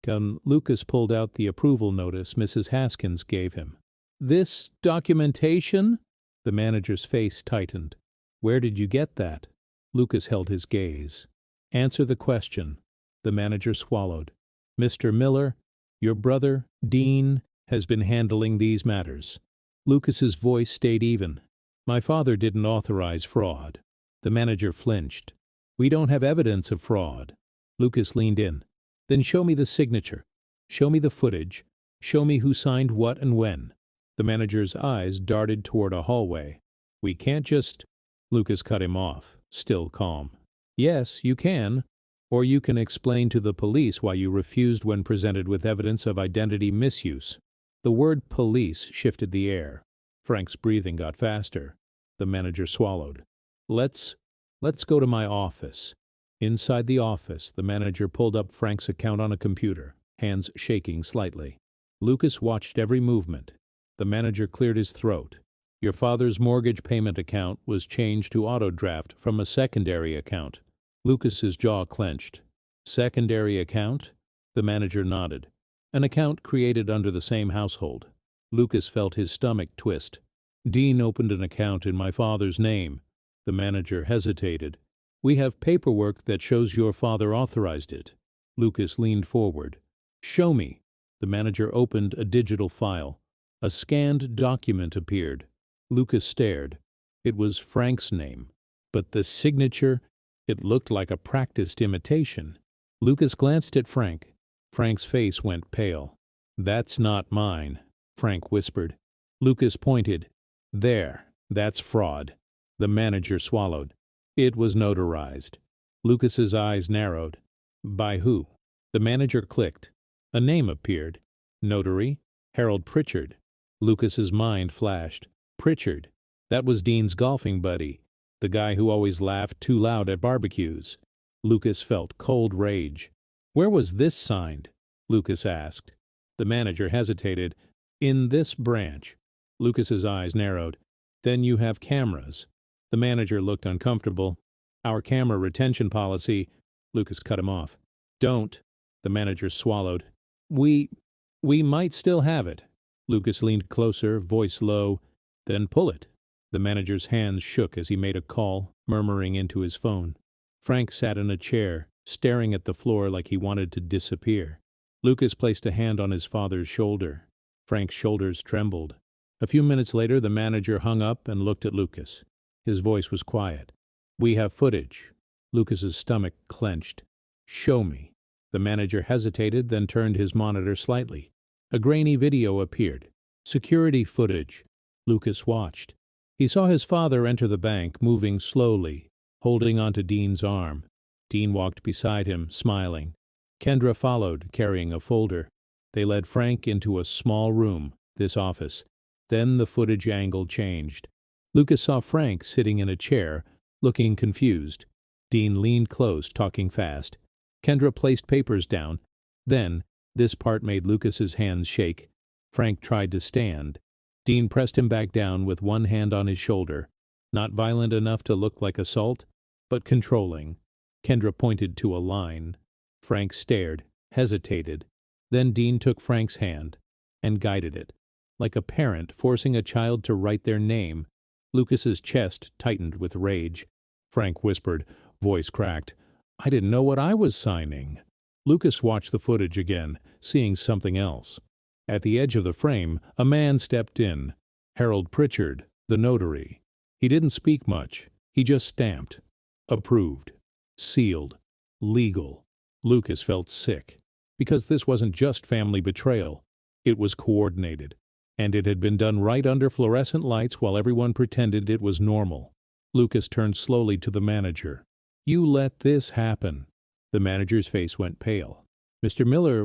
Lucas pulled out the approval notice Mrs. Haskins gave him. This documentation? The manager's face tightened. Where did you get that? Lucas held his gaze. Answer the question. The manager swallowed. Mr. Miller, your brother, Dean, has been handling these matters. Lucas's voice stayed even. My father didn't authorize fraud. The manager flinched. We don't have evidence of fraud. Lucas leaned in. Then show me the signature. Show me the footage. Show me who signed what and when. The manager's eyes darted toward a hallway. We can't just... Lucas cut him off, still calm. Yes, you can. Or you can explain to the police why you refused when presented with evidence of identity misuse. The word police shifted the air. Frank's breathing got faster. The manager swallowed. Let's go to my office. Inside the office, the manager pulled up Frank's account on a computer, hands shaking slightly. Lucas watched every movement. The manager cleared his throat. Your father's mortgage payment account was changed to auto draft from a secondary account. Lucas's jaw clenched. Secondary account? The manager nodded. An account created under the same household. Lucas felt his stomach twist. Dean opened an account in my father's name. The manager hesitated. We have paperwork that shows your father authorized it. Lucas leaned forward. Show me. The manager opened a digital file. A scanned document appeared. Lucas stared. It was Frank's name. But the signature, it looked like a practiced imitation. Lucas glanced at Frank. Frank's face went pale. That's not mine, Frank whispered. Lucas pointed. There, that's fraud. The manager swallowed. It was notarized. Lucas's eyes narrowed. By who? The manager clicked. A name appeared. Notary, Harold Pritchard. Lucas's mind flashed. Pritchard. That was Dean's golfing buddy, the guy who always laughed too loud at barbecues. Lucas felt cold rage. Where was this signed? Lucas asked. The manager hesitated. In this branch. Lucas's eyes narrowed. Then you have cameras. The manager looked uncomfortable. Our camera retention policy. Lucas cut him off. Don't. The manager swallowed. We might still have it. Lucas leaned closer, voice low. Then pull it. The manager's hands shook as he made a call, murmuring into his phone. Frank sat in a chair, staring at the floor like he wanted to disappear. Lucas placed a hand on his father's shoulder. Frank's shoulders trembled. A few minutes later, the manager hung up and looked at Lucas. His voice was quiet. We have footage. Lucas's stomach clenched. Show me. The manager hesitated, then turned his monitor slightly. A grainy video appeared. Security footage. Lucas watched. He saw his father enter the bank, moving slowly, holding onto Dean's arm. Dean walked beside him, smiling. Kendra followed, carrying a folder. They led Frank into a small room, this office. Then the footage angle changed. Lucas saw Frank sitting in a chair, looking confused. Dean leaned close, talking fast. Kendra placed papers down. Then, this part made Lucas's hands shake. Frank tried to stand. Dean pressed him back down with one hand on his shoulder. Not violent enough to look like assault, but controlling. Kendra pointed to a line. Frank stared, hesitated. Then Dean took Frank's hand and guided it, like a parent forcing a child to write their name. Lucas's chest tightened with rage. Frank whispered, voice cracked, I didn't know what I was signing. Lucas watched the footage again, seeing something else. At the edge of the frame, a man stepped in. Harold Pritchard, the notary. He didn't speak much. He just stamped. Approved. Sealed. Legal. Lucas felt sick. Because this wasn't just family betrayal. It was coordinated. And it had been done right under fluorescent lights while everyone pretended it was normal. Lucas turned slowly to the manager. You let this happen. The manager's face went pale. Mr. Miller,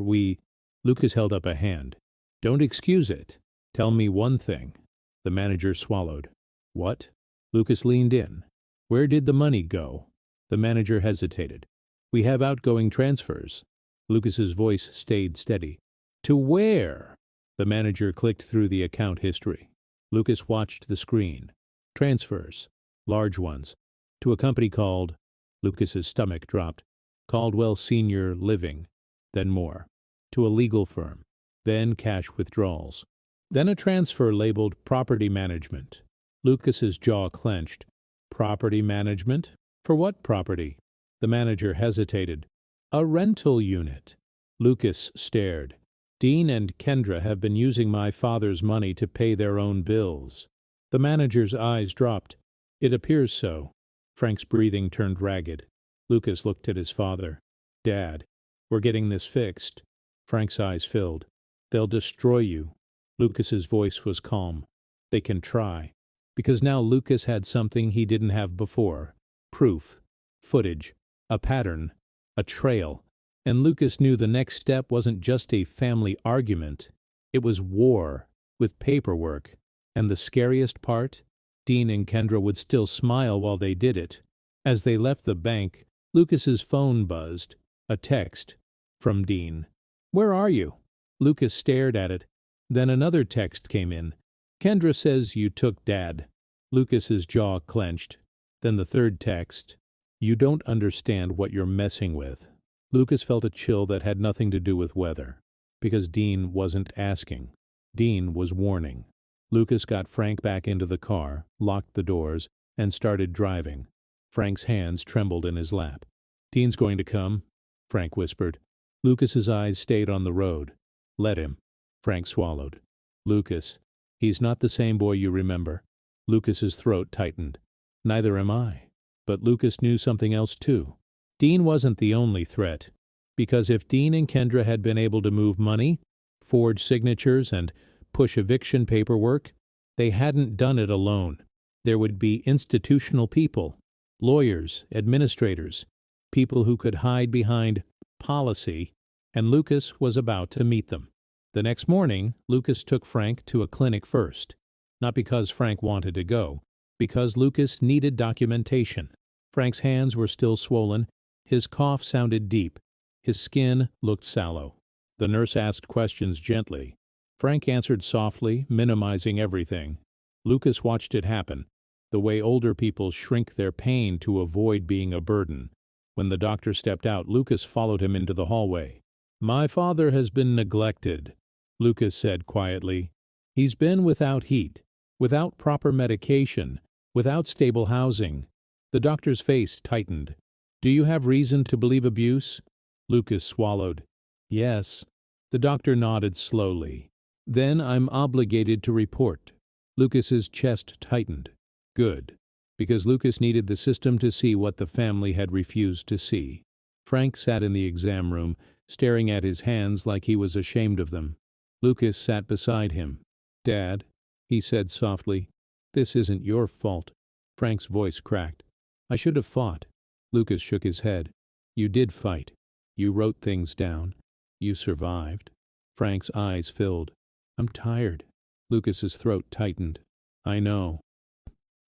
Lucas held up a hand. Don't excuse it. Tell me one thing. The manager swallowed. What? Lucas leaned in. Where did the money go? The manager hesitated. We have outgoing transfers. Lucas's voice stayed steady. To where? The manager clicked through the account history. Lucas watched the screen. Transfers. Large ones. To a company called... Lucas's stomach dropped. Caldwell Senior Living. Then more. To a legal firm. Then cash withdrawals. Then a transfer labeled Property Management. Lucas's jaw clenched. Property management? For what property? The manager hesitated. A rental unit. Lucas stared. Dean and Kendra have been using my father's money to pay their own bills. The manager's eyes dropped. It appears so. Frank's breathing turned ragged. Lucas looked at his father. Dad, we're getting this fixed. Frank's eyes filled. They'll destroy you. Lucas's voice was calm. They can try. Because now Lucas had something he didn't have before. Proof. Footage. A pattern. A trail. And Lucas knew the next step wasn't just a family argument. It was war, with paperwork. And the scariest part? Dean and Kendra would still smile while they did it. As they left the bank, Lucas's phone buzzed. A text. From Dean. Where are you? Lucas stared at it. Then another text came in. Kendra says you took Dad. Lucas's jaw clenched. Then the third text. You don't understand what you're messing with. Lucas felt a chill that had nothing to do with weather. Because Dean wasn't asking. Dean was warning. Lucas got Frank back into the car, locked the doors, and started driving. Frank's hands trembled in his lap. Dean's going to come, Frank whispered. Lucas's eyes stayed on the road. Let him. Frank swallowed. Lucas, he's not the same boy you remember. Lucas's throat tightened. Neither am I. But Lucas knew something else too. Dean wasn't the only threat. Because if Dean and Kendra had been able to move money, forge signatures, and push eviction paperwork, they hadn't done it alone. There would be institutional people, lawyers, administrators, people who could hide behind policy, and Lucas was about to meet them. The next morning, Lucas took Frank to a clinic first. Not because Frank wanted to go, because Lucas needed documentation. Frank's hands were still swollen, his cough sounded deep, his skin looked sallow. The nurse asked questions gently. Frank answered softly, minimizing everything. Lucas watched it happen, the way older people shrink their pain to avoid being a burden. When the doctor stepped out, Lucas followed him into the hallway. "My father has been neglected," Lucas said quietly. "He's been without heat, without proper medication, without stable housing." The doctor's face tightened. "Do you have reason to believe abuse?" Lucas swallowed. "Yes." The doctor nodded slowly. "Then I'm obligated to report." Lucas's chest tightened. Good. Because Lucas needed the system to see what the family had refused to see. Frank sat in the exam room, staring at his hands like he was ashamed of them. Lucas sat beside him. "Dad," he said softly, "this isn't your fault." Frank's voice cracked. "I should have fought." Lucas shook his head. "You did fight. You wrote things down. You survived." Frank's eyes filled. "I'm tired." Lucas's throat tightened. "I know."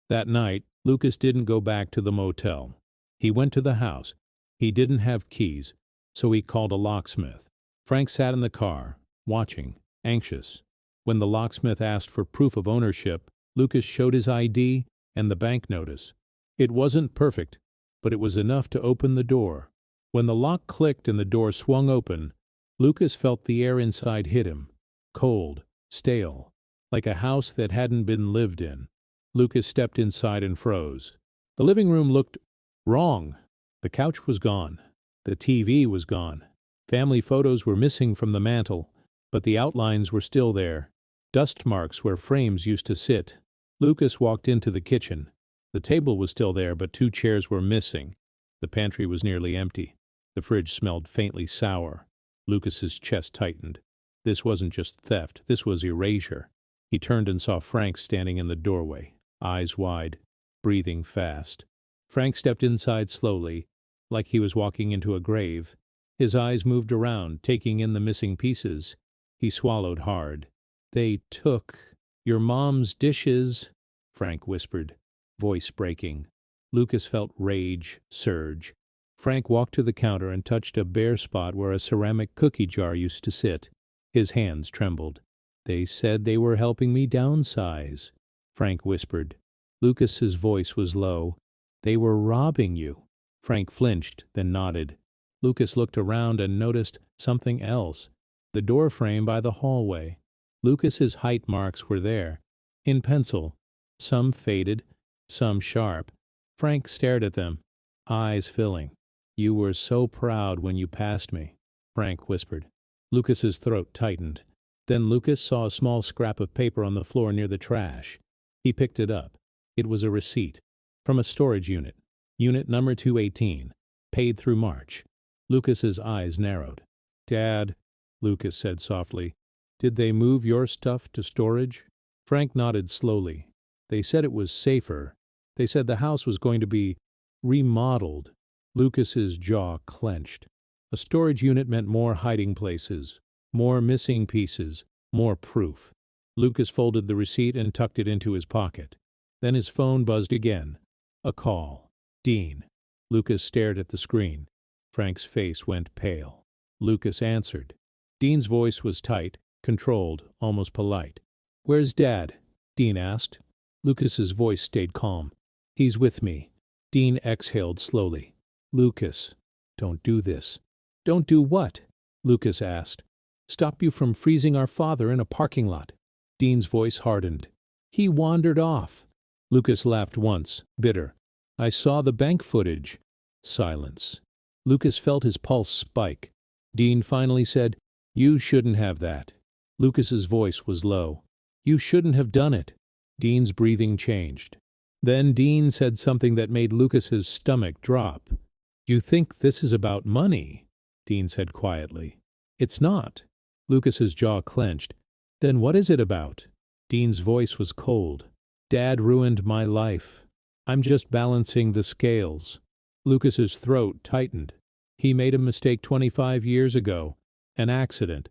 That night, Lucas didn't go back to the motel. He went to the house. He didn't have keys, so he called a locksmith. Frank sat in the car, watching, anxious. When the locksmith asked for proof of ownership, Lucas showed his ID and the bank notice. It wasn't perfect, but it was enough to open the door. When the lock clicked and the door swung open, Lucas felt the air inside hit him. Cold, stale, like a house that hadn't been lived in. Lucas stepped inside and froze. The living room looked wrong. The couch was gone. The TV was gone. Family photos were missing from the mantel, but the outlines were still there. Dust marks where frames used to sit. Lucas walked into the kitchen. The table was still there, but 2 chairs were missing. The pantry was nearly empty. The fridge smelled faintly sour. Lucas's chest tightened. This wasn't just theft, this was erasure. He turned and saw Frank standing in the doorway, eyes wide, breathing fast. Frank stepped inside slowly, like he was walking into a grave. His eyes moved around, taking in the missing pieces. He swallowed hard. "They took your mom's dishes," Frank whispered, voice breaking. Lucas felt rage surge. Frank walked to the counter and touched a bare spot where a ceramic cookie jar used to sit. His hands trembled. "They said they were helping me downsize," Frank whispered. Lucas's voice was low. "They were robbing you." Frank flinched, then nodded. Lucas looked around and noticed something else. The door frame by the hallway. Lucas's height marks were there, in pencil, some faded, some sharp. Frank stared at them, eyes filling. "You were so proud when you passed me," Frank whispered. Lucas's throat tightened. Then Lucas saw a small scrap of paper on the floor near the trash. He picked it up. It was a receipt from a storage unit. Unit number 218, paid through March. Lucas's eyes narrowed. "Dad," Lucas said softly, "did they move your stuff to storage?" Frank nodded slowly. "They said it was safer. They said the house was going to be remodeled." Lucas's jaw clenched. A storage unit meant more hiding places, more missing pieces, more proof. Lucas folded the receipt and tucked it into his pocket. Then his phone buzzed again. A call. Dean. Lucas stared at the screen. Frank's face went pale. Lucas answered. Dean's voice was tight, controlled, almost polite. "Where's Dad?" Dean asked. Lucas's voice stayed calm. "He's with me." Dean exhaled slowly. "Lucas, don't do this." "Don't do what?" Lucas asked. "Stop you from freezing our father in a parking lot." Dean's voice hardened. "He wandered off." Lucas laughed once, bitter. "I saw the bank footage." Silence. Lucas felt his pulse spike. Dean finally said, "You shouldn't have that." Lucas's voice was low. "You shouldn't have done it." Dean's breathing changed. Then Dean said something that made Lucas's stomach drop. "You think this is about money?" Dean said quietly. "It's not." Lucas's jaw clenched. "Then what is it about?" Dean's voice was cold. "Dad ruined my life. I'm just balancing the scales." Lucas's throat tightened. "He made a mistake 25 years ago. An accident."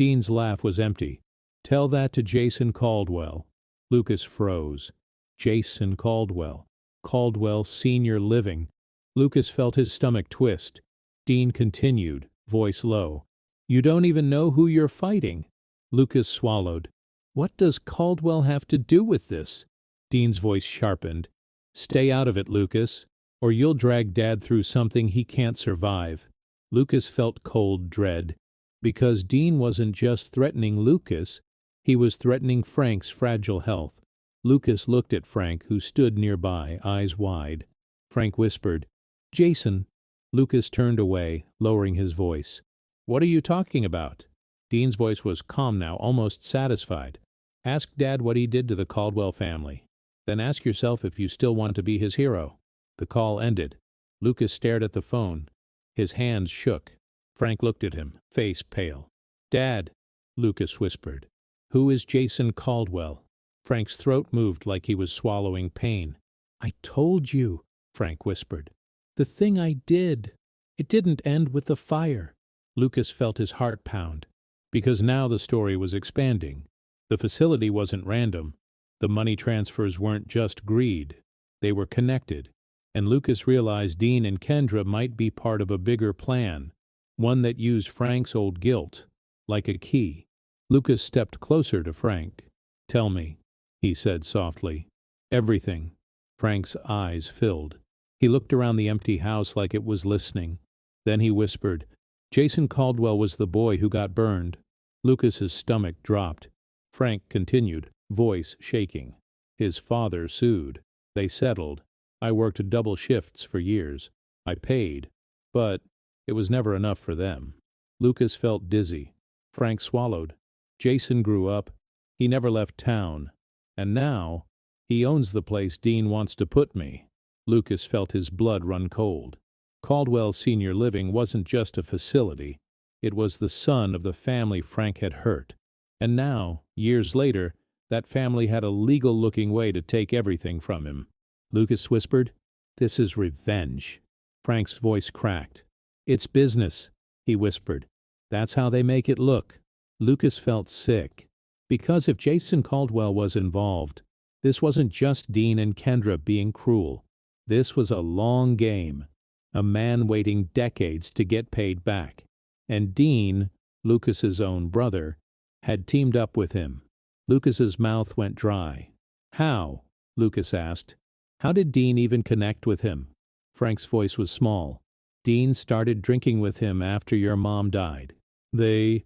Dean's laugh was empty. "Tell that to Jason Caldwell." Lucas froze. Jason Caldwell. Caldwell Senior Living. Lucas felt his stomach twist. Dean continued, voice low. "You don't even know who you're fighting." Lucas swallowed. "What does Caldwell have to do with this?" Dean's voice sharpened. "Stay out of it, Lucas, or you'll drag Dad through something he can't survive." Lucas felt cold dread. Because Dean wasn't just threatening Lucas, he was threatening Frank's fragile health. Lucas looked at Frank, who stood nearby, eyes wide. Frank whispered, "Jason." Lucas turned away, lowering his voice. "What are you talking about?" Dean's voice was calm now, almost satisfied. "Ask Dad what he did to the Caldwell family. Then ask yourself if you still want to be his hero." The call ended. Lucas stared at the phone. His hands shook. Frank looked at him, face pale. "Dad," Lucas whispered. "Who is Jason Caldwell?" Frank's throat moved like he was swallowing pain. "I told you," Frank whispered. "The thing I did. It didn't end with the fire." Lucas felt his heart pound. Because now the story was expanding. The facility wasn't random. The money transfers weren't just greed. They were connected. And Lucas realized Dean and Kendra might be part of a bigger plan, one that used Frank's old guilt, like a key. Lucas stepped closer to Frank. "Tell me," he said softly. "Everything." Frank's eyes filled. He looked around the empty house like it was listening. Then he whispered, "Jason Caldwell was the boy who got burned." Lucas's stomach dropped. Frank continued, voice shaking. "His father sued. They settled. I worked double shifts for years. I paid. But it was never enough for them." Lucas felt dizzy. Frank swallowed. "Jason grew up. He never left town. And now, he owns the place Dean wants to put me." Lucas felt his blood run cold. Caldwell Senior Living wasn't just a facility. It was the son of the family Frank had hurt. And now, years later, that family had a legal-looking way to take everything from him. Lucas whispered, "This is revenge." Frank's voice cracked. "It's business," he whispered. "That's how they make it look." Lucas felt sick. Because if Jason Caldwell was involved, this wasn't just Dean and Kendra being cruel. This was a long game. A man waiting decades to get paid back. And Dean, Lucas's own brother, had teamed up with him. Lucas's mouth went dry. "How?" Lucas asked. "How did Dean even connect with him?" Frank's voice was small. "Dean started drinking with him after your mom died. They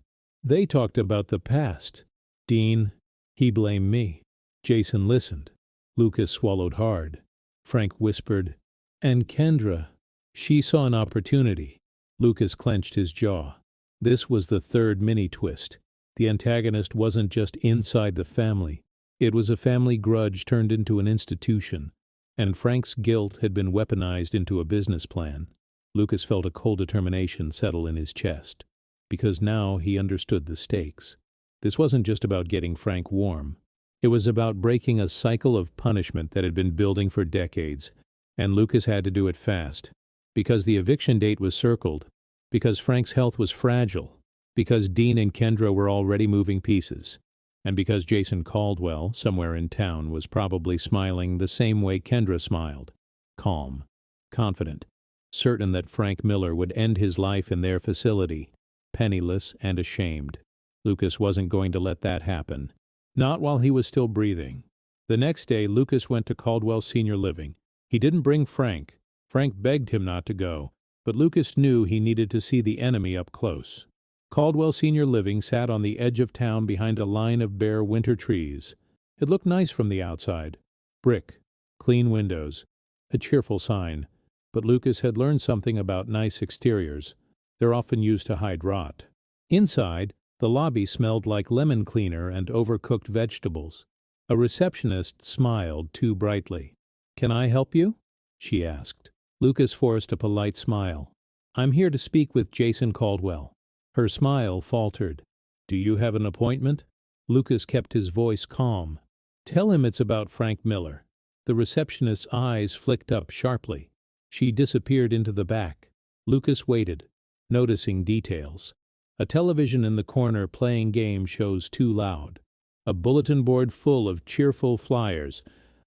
talked about the past. Dean, he blamed me." Jason listened. Lucas swallowed hard. Frank whispered, "And Kendra, she saw an opportunity." Lucas clenched his jaw. This was the third mini-twist. The antagonist wasn't just inside the family. It was a family grudge turned into an institution. And Frank's guilt had been weaponized into a business plan. Lucas felt a cold determination settle in his chest. Because now he understood the stakes. This wasn't just about getting Frank warm. It was about breaking a cycle of punishment that had been building for decades. And Lucas had to do it fast. Because the eviction date was circled. Because Frank's health was fragile. Because Dean and Kendra were already moving pieces. And because Jason Caldwell, somewhere in town, was probably smiling the same way Kendra smiled. Calm. Confident. Certain that Frank Miller would end his life in their facility. Penniless and ashamed. Lucas wasn't going to let that happen. Not while he was still breathing. The next day, Lucas went to Caldwell Senior Living. He didn't bring Frank. Frank begged him not to go. But Lucas knew he needed to see the enemy up close. Caldwell Senior Living sat on the edge of town behind a line of bare winter trees. It looked nice from the outside. Brick, clean windows, a cheerful sign. But Lucas had learned something about nice exteriors. They're often used to hide rot. Inside, the lobby smelled like lemon cleaner and overcooked vegetables. A receptionist smiled too brightly. "Can I help you?" she asked. Lucas forced a polite smile. "I'm here to speak with Jason Caldwell." Her smile faltered. "Do you have an appointment?" Lucas kept his voice calm. "Tell him it's about Frank Miller." The receptionist's eyes flicked up sharply. She disappeared into the back. Lucas waited, noticing details. A television in the corner playing game shows too loud. A bulletin board full of cheerful flyers.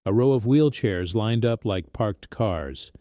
A row of wheelchairs lined up like parked cars.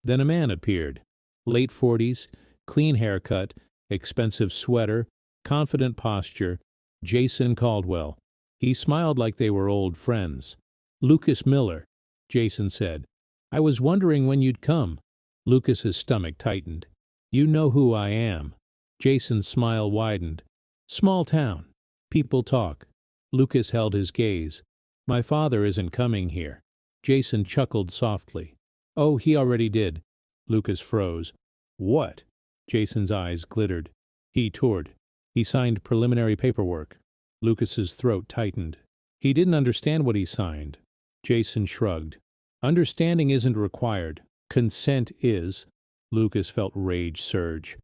Then a man appeared. Late 40s, clean haircut, expensive sweater, confident posture. Jason Caldwell. He smiled like they were old friends. "Lucas Miller," Jason said. "I was wondering when you'd come." Lucas's stomach tightened. "You know who I am." Jason's smile widened. "Small town. People talk." Lucas held his gaze. "My father isn't coming here." Jason chuckled softly. "Oh, he already did." Lucas froze. "What?" Jason's eyes glittered. He toured. He signed preliminary paperwork. Lucas's throat tightened. He didn't understand what he signed. Jason shrugged. "Understanding isn't required. Consent is." Lucas felt rage surge.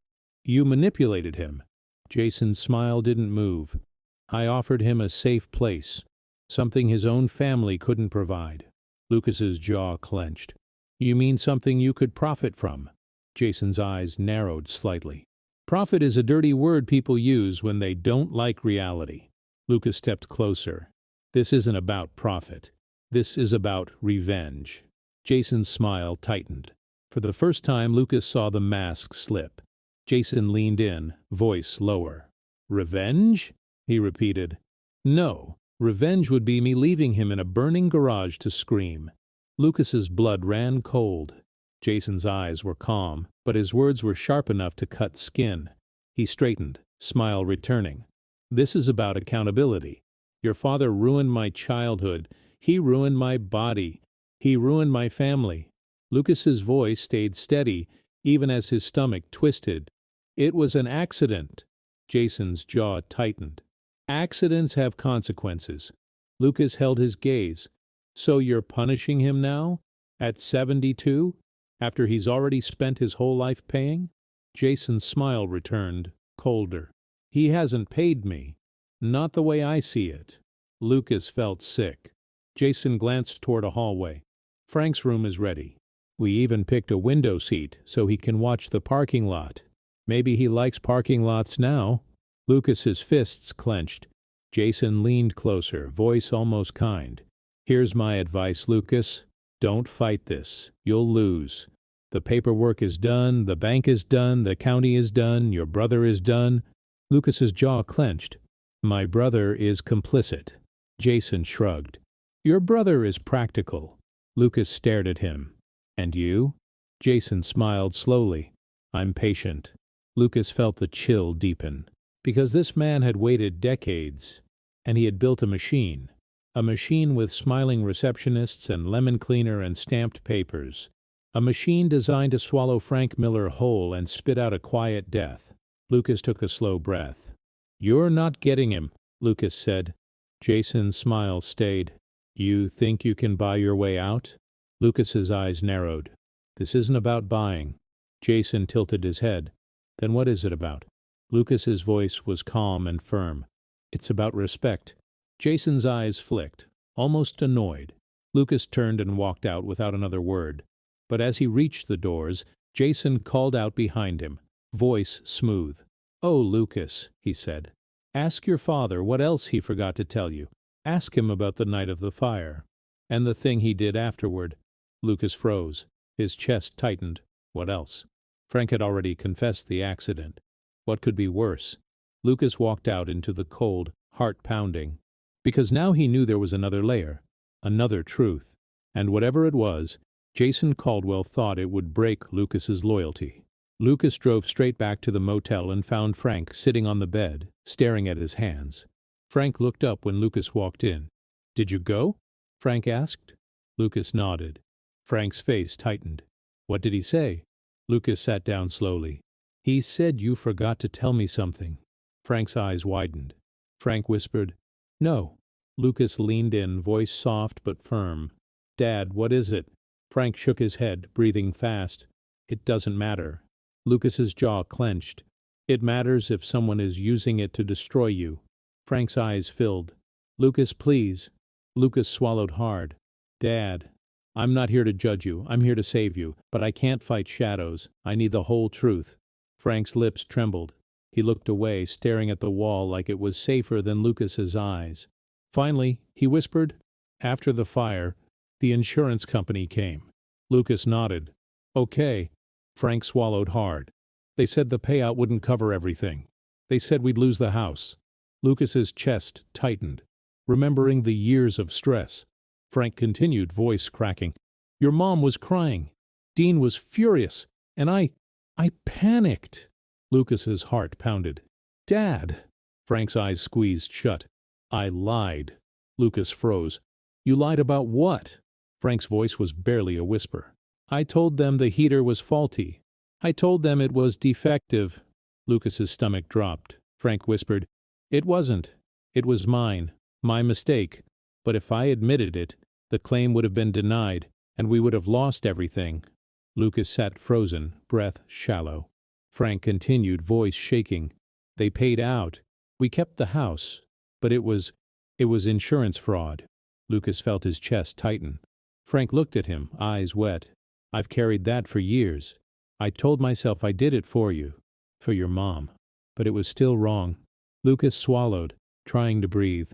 "You manipulated him." Jason's smile didn't move. "I offered him a safe place, something his own family couldn't provide." Lucas's jaw clenched. "You mean something you could profit from?" Jason's eyes narrowed slightly. "Profit is a dirty word people use when they don't like reality." Lucas stepped closer. "This isn't about profit. This is about revenge." Jason's smile tightened. For the first time, Lucas saw the mask slip. Jason leaned in, voice lower. "Revenge?" he repeated. "No. Revenge would be me leaving him in a burning garage to scream." Lucas's blood ran cold. Jason's eyes were calm, but his words were sharp enough to cut skin. He straightened, smile returning. "This is about accountability. Your father ruined my childhood. He ruined my body. He ruined my family." Lucas's voice stayed steady, even as his stomach twisted. "It was an accident." Jason's jaw tightened. "Accidents have consequences." Lucas held his gaze. "So you're punishing him now? At 72? After he's already spent his whole life paying?" Jason's smile returned, colder. "He hasn't paid me. Not the way I see it." Lucas felt sick. Jason glanced toward a hallway. "Frank's room is ready. We even picked a window seat so he can watch the parking lot. Maybe he likes parking lots now." Lucas's fists clenched. Jason leaned closer, voice almost kind. "Here's my advice, Lucas. Don't fight this. You'll lose. The paperwork is done, the bank is done, the county is done, your brother is done." Lucas's jaw clenched. "My brother is complicit." Jason shrugged. "Your brother is practical." Lucas stared at him. "And you?" Jason smiled slowly. "I'm patient." Lucas felt the chill deepen. Because this man had waited decades, and he had built a machine. A machine with smiling receptionists and lemon cleaner and stamped papers. A machine designed to swallow Frank Miller whole and spit out a quiet death. Lucas took a slow breath. "You're not getting him," Lucas said. Jason's smile stayed. "You think you can buy your way out?" Lucas's eyes narrowed. "This isn't about buying." Jason tilted his head. "Then what is it about?" Lucas's voice was calm and firm. "It's about respect." Jason's eyes flicked, almost annoyed. Lucas turned and walked out without another word. But as he reached the doors, Jason called out behind him, voice smooth. "Oh, Lucas," he said. "Ask your father what else he forgot to tell you. Ask him about the night of the fire. And the thing he did afterward." Lucas froze. His chest tightened. What else? Frank had already confessed the accident. What could be worse? Lucas walked out into the cold, heart pounding. Because now he knew there was another layer, another truth. And whatever it was, Jason Caldwell thought it would break Lucas's loyalty. Lucas drove straight back to the motel and found Frank sitting on the bed, staring at his hands. Frank looked up when Lucas walked in. "Did you go?" Frank asked. Lucas nodded. Frank's face tightened. "What did he say?" Lucas sat down slowly. "He said you forgot to tell me something." Frank's eyes widened. Frank whispered, "No." Lucas leaned in, voice soft but firm. "Dad, what is it?" Frank shook his head, breathing fast. "It doesn't matter." Lucas's jaw clenched. "It matters if someone is using it to destroy you." Frank's eyes filled. "Lucas, please." Lucas swallowed hard. "Dad, I'm not here to judge you. I'm here to save you. But I can't fight shadows. I need the whole truth." Frank's lips trembled. He looked away, staring at the wall like it was safer than Lucas's eyes. Finally, he whispered, "After the fire, the insurance company came." Lucas nodded. "Okay." Frank swallowed hard. "They said the payout wouldn't cover everything. They said we'd lose the house." Lucas's chest tightened, remembering the years of stress. Frank continued, voice cracking. "Your mom was crying. Dean was furious. And I panicked." Lucas's heart pounded. "Dad!" Frank's eyes squeezed shut. "I lied." Lucas froze. "You lied about what?" Frank's voice was barely a whisper. "I told them the heater was faulty. I told them it was defective." Lucas's stomach dropped. Frank whispered, "It wasn't. It was mine. My mistake. But if I admitted it, the claim would have been denied, and we would have lost everything." Lucas sat frozen, breath shallow. Frank continued, voice shaking. "They paid out. We kept the house. But it was insurance fraud." Lucas felt his chest tighten. Frank looked at him, eyes wet. "I've carried that for years. I told myself I did it for you, for your mom. But it was still wrong." Lucas swallowed, trying to breathe.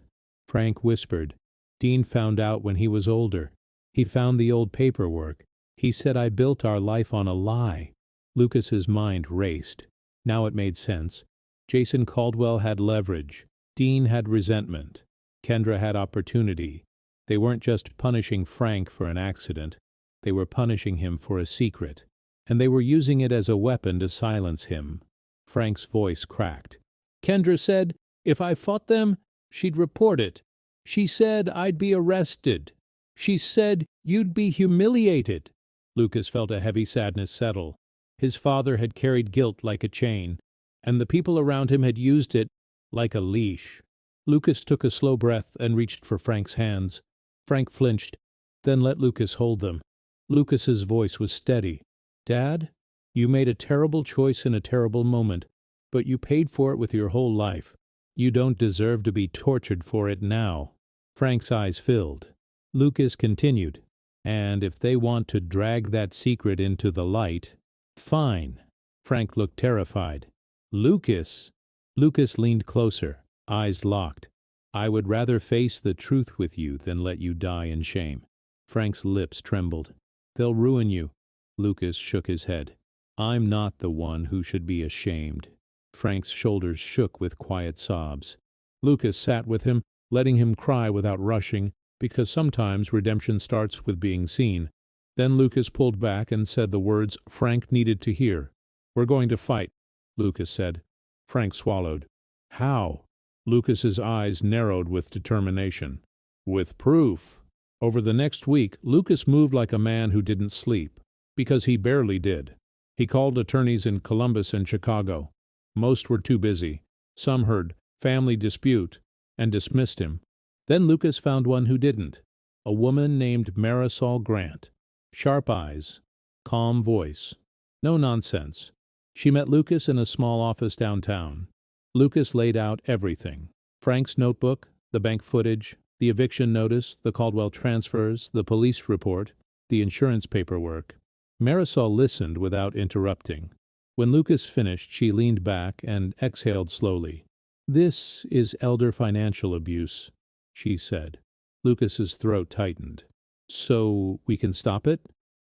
Frank whispered, "Dean found out when he was older. He found the old paperwork. He said I built our life on a lie." Lucas's mind raced. Now it made sense. Jason Caldwell had leverage. Dean had resentment. Kendra had opportunity. They weren't just punishing Frank for an accident. They were punishing him for a secret. And they were using it as a weapon to silence him. Frank's voice cracked. "Kendra said if I fought them, she'd report it. She said I'd be arrested. She said you'd be humiliated." Lucas felt a heavy sadness settle. His father had carried guilt like a chain, and the people around him had used it like a leash. Lucas took a slow breath and reached for Frank's hands. Frank flinched, then let Lucas hold them. Lucas's voice was steady. "Dad, you made a terrible choice in a terrible moment, but you paid for it with your whole life. You don't deserve to be tortured for it now." Frank's eyes filled. Lucas continued, "And if they want to drag that secret into the light, fine." Frank looked terrified. "Lucas!" Lucas leaned closer, eyes locked. "I would rather face the truth with you than let you die in shame." Frank's lips trembled. "They'll ruin you." Lucas shook his head. "I'm not the one who should be ashamed." Frank's shoulders shook with quiet sobs. Lucas sat with him, letting him cry without rushing, because sometimes redemption starts with being seen. Then Lucas pulled back and said the words Frank needed to hear. "We're going to fight," Lucas said. Frank swallowed. "How?" Lucas's eyes narrowed with determination. "With proof." Over the next week, Lucas moved like a man who didn't sleep, because he barely did. He called attorneys in Columbus and Chicago. Most were too busy. Some heard family dispute and dismissed him. Then Lucas found one who didn't, a woman named Marisol Grant. Sharp eyes, calm voice, no nonsense. She met Lucas in a small office downtown. Lucas laid out everything: Frank's notebook, the bank footage, the eviction notice, the Caldwell transfers, the police report, the insurance paperwork. Marisol listened without interrupting. When Lucas finished, she leaned back and exhaled slowly. "This is elder financial abuse," she said. Lucas's throat tightened. "So we can stop it?"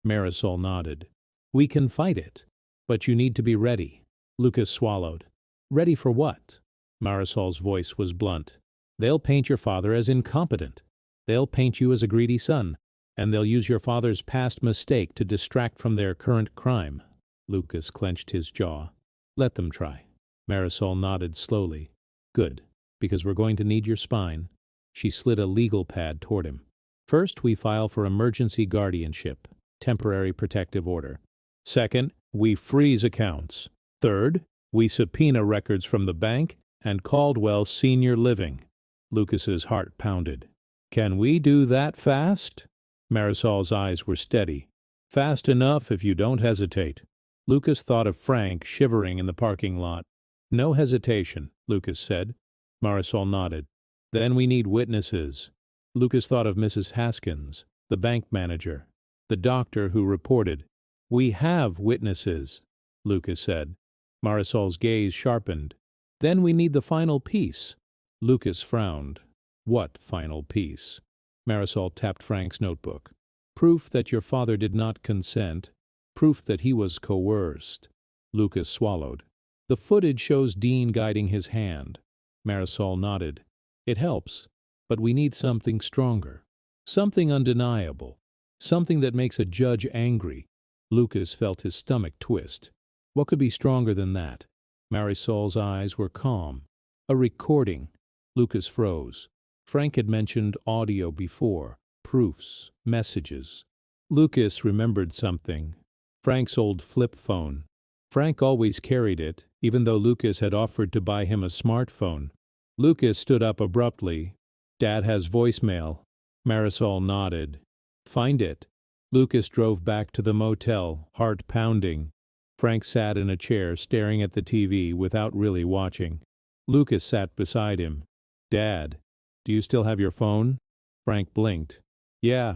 Marisol nodded. "We can fight it, but you need to be ready." Lucas swallowed. "Ready for what?" Marisol's voice was blunt. "They'll paint your father as incompetent. They'll paint you as a greedy son, and they'll use your father's past mistake to distract from their current crime." Lucas clenched his jaw. "Let them try." Marisol nodded slowly. "Good, because we're going to need your spine." She slid a legal pad toward him. "First, we file for emergency guardianship, temporary protective order. Second, we freeze accounts. Third, we subpoena records from the bank and Caldwell Senior Living." Lucas's heart pounded. "Can we do that fast?" Marisol's eyes were steady. "Fast enough if you don't hesitate." Lucas thought of Frank shivering in the parking lot. "No hesitation," Lucas said. Marisol nodded. "Then we need witnesses." Lucas thought of Mrs. Haskins, the bank manager, the doctor who reported. "We have witnesses," Lucas said. Marisol's gaze sharpened. Then we need the final piece. Lucas frowned. What final piece? Marisol tapped Frank's notebook. Proof that your father did not consent. Proof that he was coerced. Lucas swallowed. The footage shows Dean guiding his hand. Marisol nodded. It helps, but we need something stronger. Something undeniable. Something that makes a judge angry. Lucas felt his stomach twist. What could be stronger than that? Marisol's eyes were calm. A recording. Lucas froze. Frank had mentioned audio before. Proofs. Messages. Lucas remembered something. Frank's old flip phone. Frank always carried it, even though Lucas had offered to buy him a smartphone. Lucas stood up abruptly. Dad has voicemail. Marisol nodded. Find it. Lucas drove back to the motel, heart pounding. Frank sat in a chair staring at the TV without really watching. Lucas sat beside him. Dad, do you still have your phone? Frank blinked. Yeah.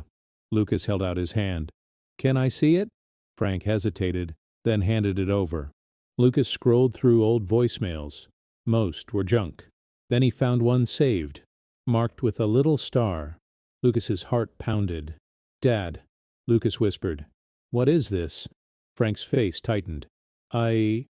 Lucas held out his hand. Can I see it? Frank hesitated, then handed it over. Lucas scrolled through old voicemails. Most were junk. Then he found one saved, marked with a little star. Lucas's heart pounded. Dad, Lucas whispered. What is this? Frank's face tightened. I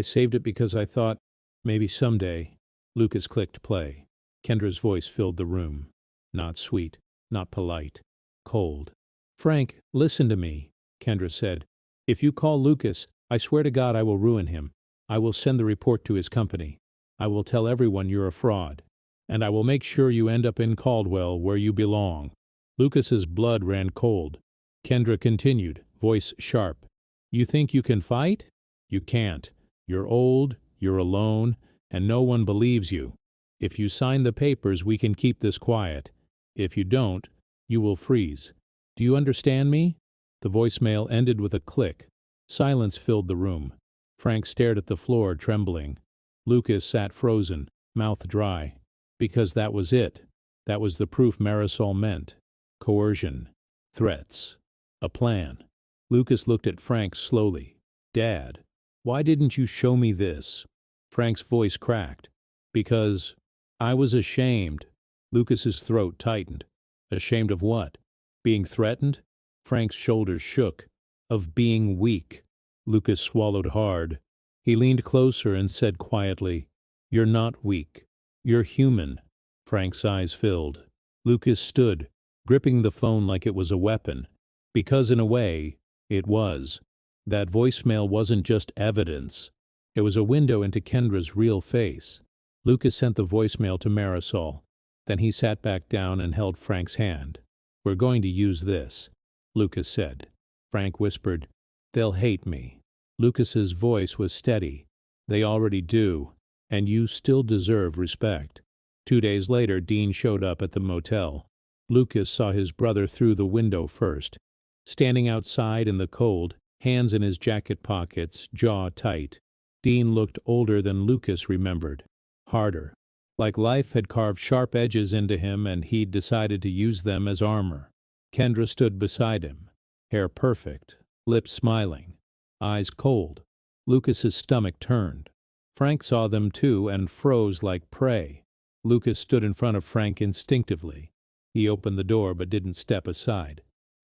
saved it because I thought, maybe someday. Lucas clicked play. Kendra's voice filled the room. Not sweet, not polite, cold. Frank, listen to me, Kendra said. If you call Lucas, I swear to God I will ruin him. I will send the report to his company. I will tell everyone you're a fraud. And I will make sure you end up in Caldwell where you belong. Lucas's blood ran cold. Kendra continued, voice sharp. You think you can fight? You can't. You're old, you're alone, and no one believes you. If you sign the papers, we can keep this quiet. If you don't, you will freeze. Do you understand me? The voicemail ended with a click. Silence filled the room. Frank stared at the floor, trembling. Lucas sat frozen, mouth dry. Because that was it. That was the proof Marisol meant. Coercion. Threats. A plan. Lucas looked at Frank slowly. Dad, why didn't you show me this? Frank's voice cracked. Because I was ashamed. Lucas's throat tightened. Ashamed of what? Being threatened? Frank's shoulders shook. Of being weak. Lucas swallowed hard. He leaned closer and said quietly, You're not weak. You're human. Frank's eyes filled. Lucas stood, gripping the phone like it was a weapon. Because in a way, it was. That voicemail wasn't just evidence. It was a window into Kendra's real face. Lucas sent the voicemail to Marisol. Then he sat back down and held Frank's hand. We're going to use this, Lucas said. Frank whispered, They'll hate me. Lucas's voice was steady. They already do, and you still deserve respect. 2 days later, Dean showed up at the motel. Lucas saw his brother through the window first. Standing outside in the cold, hands in his jacket pockets, jaw tight. Dean looked older than Lucas remembered. Harder. Like life had carved sharp edges into him and he'd decided to use them as armor. Kendra stood beside him. Hair perfect, lips smiling, eyes cold. Lucas's stomach turned. Frank saw them too and froze like prey. Lucas stood in front of Frank instinctively. He opened the door but didn't step aside.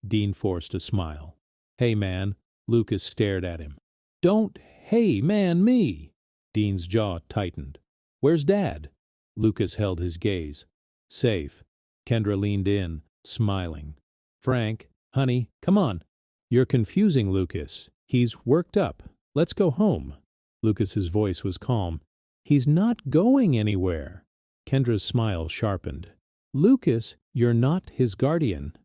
Dean forced a smile. Hey, man. Lucas stared at him. Don't hey, man, me. Dean's jaw tightened. Where's Dad? Lucas held his gaze. Safe. Kendra leaned in, smiling. Frank, honey, come on. You're confusing Lucas. He's worked up. Let's go home. Lucas's voice was calm. He's not going anywhere. Kendra's smile sharpened. Lucas, you're not his guardian.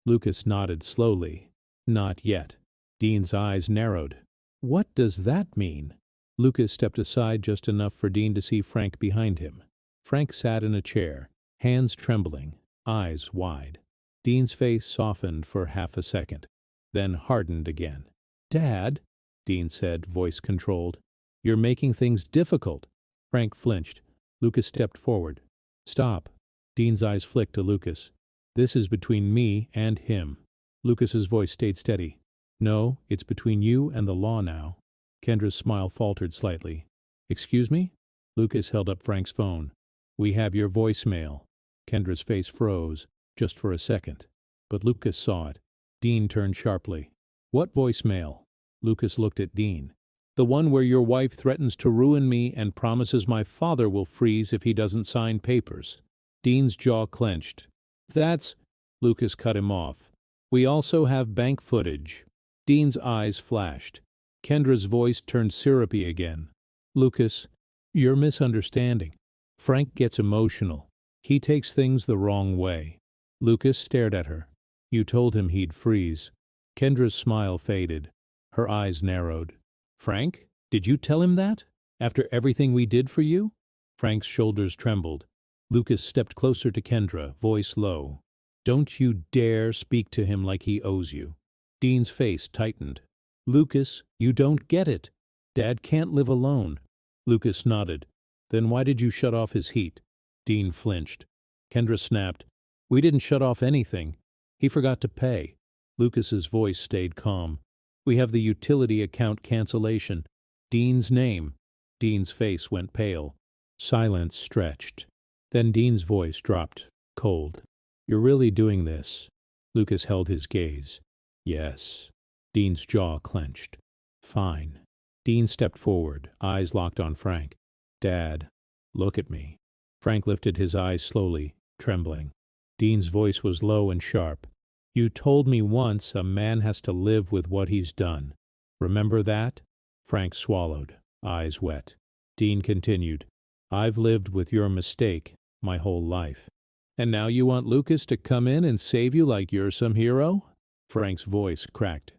Lucas nodded slowly. Not yet. Dean's eyes narrowed. What does that mean? Lucas stepped aside just enough for Dean to see Frank behind him. Frank sat in a chair, hands trembling, eyes wide. Dean's face softened for half a second, then hardened again. Dad, Dean said, voice controlled. You're making things difficult. Frank flinched. Lucas stepped forward. Stop. Dean's eyes flicked to Lucas. This is between me and him. Lucas's voice stayed steady. No, it's between you and the law now. Kendra's smile faltered slightly. Excuse me? Lucas held up Frank's phone. "We have your voicemail." Kendra's face froze, just for a second. But Lucas saw it. Dean turned sharply. "What voicemail?" Lucas looked at Dean. "The one where your wife threatens to ruin me and promises my father will freeze if he doesn't sign papers." Dean's jaw clenched. "That's—" Lucas cut him off. "We also have bank footage." Dean's eyes flashed. Kendra's voice turned syrupy again. "Lucas, you're misunderstanding. Frank gets emotional. He takes things the wrong way." Lucas stared at her. "You told him he'd freeze." Kendra's smile faded. Her eyes narrowed. "Frank? Did you tell him that? After everything we did for you?" Frank's shoulders trembled. Lucas stepped closer to Kendra, voice low. "Don't you dare speak to him like he owes you." Dean's face tightened. "Lucas, you don't get it. Dad can't live alone." Lucas nodded. "Then why did you shut off his heat?" Dean flinched. Kendra snapped. "We didn't shut off anything. He forgot to pay." Lucas's voice stayed calm. "We have the utility account cancellation. Dean's name." Dean's face went pale. Silence stretched. Then Dean's voice dropped, cold. "You're really doing this?" Lucas held his gaze. "Yes." Dean's jaw clenched. "Fine." Dean stepped forward, eyes locked on Frank. "Dad, look at me." Frank lifted his eyes slowly, trembling. Dean's voice was low and sharp. "You told me once a man has to live with what he's done. Remember that?" Frank swallowed, eyes wet. Dean continued, "I've lived with your mistake my whole life. And now you want Lucas to come in and save you like you're some hero?" Frank's voice cracked.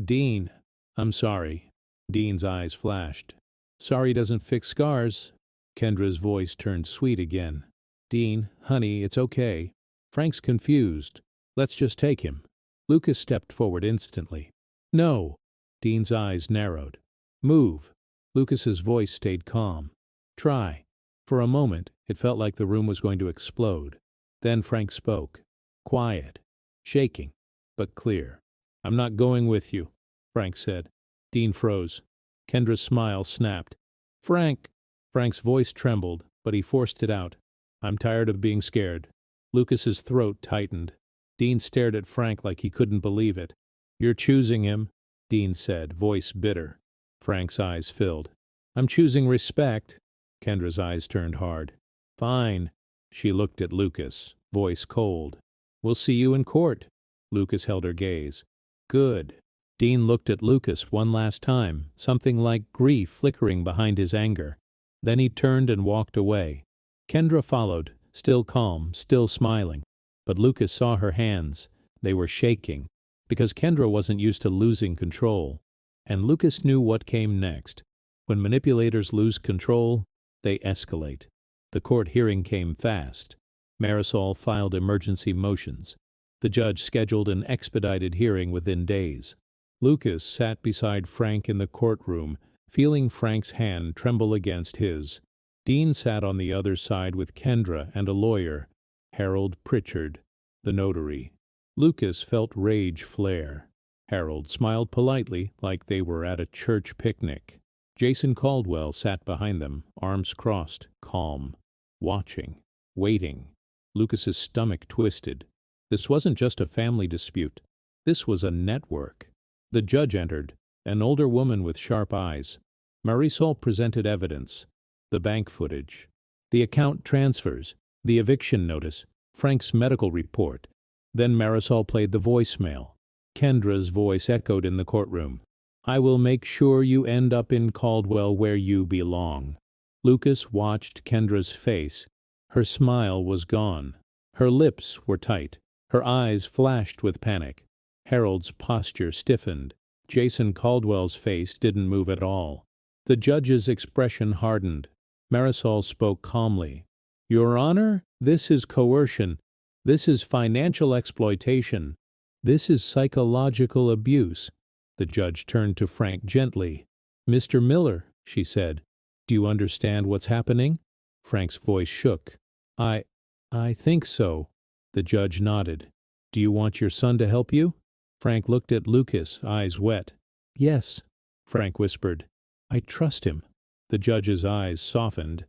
"Dean, I'm sorry." Dean's eyes flashed. "Sorry doesn't fix scars." Kendra's voice turned sweet again. "Dean, honey, it's okay. Frank's confused. Let's just take him." Lucas stepped forward instantly. "No." Dean's eyes narrowed. "Move." Lucas's voice stayed calm. "Try." For a moment, it felt like the room was going to explode. Then Frank spoke. Quiet, shaking, but clear. "I'm not going with you," Frank said. Dean froze. Kendra's smile snapped. "Frank!" Frank's voice trembled, but he forced it out. "I'm tired of being scared." Lucas's throat tightened. Dean stared at Frank like he couldn't believe it. "You're choosing him," Dean said, voice bitter. Frank's eyes filled. "I'm choosing respect." Kendra's eyes turned hard. "Fine." She looked at Lucas, voice cold. "We'll see you in court." Lucas held her gaze. "Good." Dean looked at Lucas one last time, something like grief flickering behind his anger. Then he turned and walked away. Kendra followed, still calm, still smiling. But Lucas saw her hands. They were shaking, because Kendra wasn't used to losing control. And Lucas knew what came next. When manipulators lose control, they escalate. The court hearing came fast. Marisol filed emergency motions. The judge scheduled an expedited hearing within days. Lucas sat beside Frank in the courtroom, feeling Frank's hand tremble against his. Dean sat on the other side with Kendra and a lawyer, Harold Pritchard, the notary. Lucas felt rage flare. Harold smiled politely like they were at a church picnic. Jason Caldwell sat behind them, arms crossed, calm, watching, waiting. Lucas's stomach twisted. This wasn't just a family dispute. This was a network. The judge entered, an older woman with sharp eyes. Marisol presented evidence. The bank footage, the account transfers, the eviction notice, Frank's medical report. Then Marisol played the voicemail. Kendra's voice echoed in the courtroom. "I will make sure you end up in Caldwell where you belong." Lucas watched Kendra's face. Her smile was gone. Her lips were tight. Her eyes flashed with panic. Harold's posture stiffened. Jason Caldwell's face didn't move at all. The judge's expression hardened. Marisol spoke calmly. "Your Honor, this is coercion. This is financial exploitation. This is psychological abuse." The judge turned to Frank gently. "Mr. Miller," she said, "do you understand what's happening?" Frank's voice shook. I think so." The judge nodded. "Do you want your son to help you?" Frank looked at Lucas, eyes wet. "Yes," Frank whispered. "I trust him." The judge's eyes softened.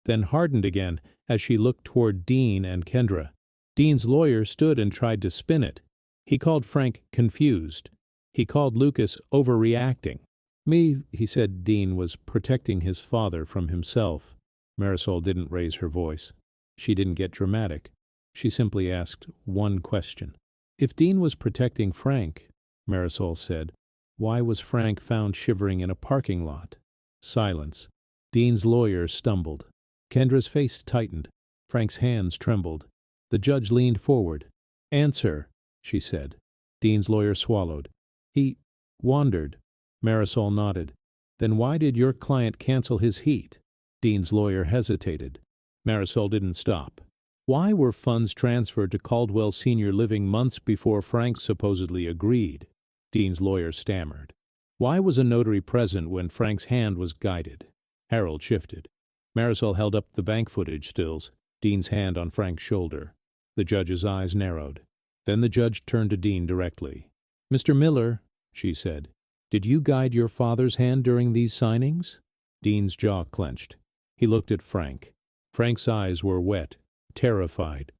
then hardened again as she looked toward Dean and Kendra. Dean's lawyer stood and tried to spin it. He called Frank confused. He called Lucas overreacting. He said Dean was protecting his father from himself. Marisol didn't raise her voice. She didn't get dramatic. She simply asked one question. If Dean was protecting Frank, Marisol said, why was Frank found shivering in a parking lot? Silence. Dean's lawyer stumbled. Kendra's face tightened. Frank's hands trembled. The judge leaned forward. Answer, she said. Dean's lawyer swallowed. He wandered. Marisol nodded. Then why did your client cancel his heat? Dean's lawyer hesitated. Marisol didn't stop. Why were funds transferred to Caldwell Senior Living months before Frank supposedly agreed? Dean's lawyer stammered. Why was a notary present when Frank's hand was guided? Harold shifted. Marisol held up the bank footage stills, Dean's hand on Frank's shoulder. The judge's eyes narrowed. Then the judge turned to Dean directly. Mr. Miller, she said, did you guide your father's hand during these signings? Dean's jaw clenched. He looked at Frank. Frank's eyes were wet, terrified.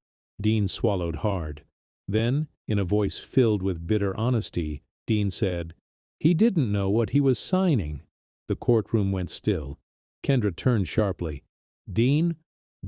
Dean swallowed hard. Then, in a voice filled with bitter honesty, Dean said, he didn't know what he was signing. The courtroom went still. Kendra turned sharply. Dean?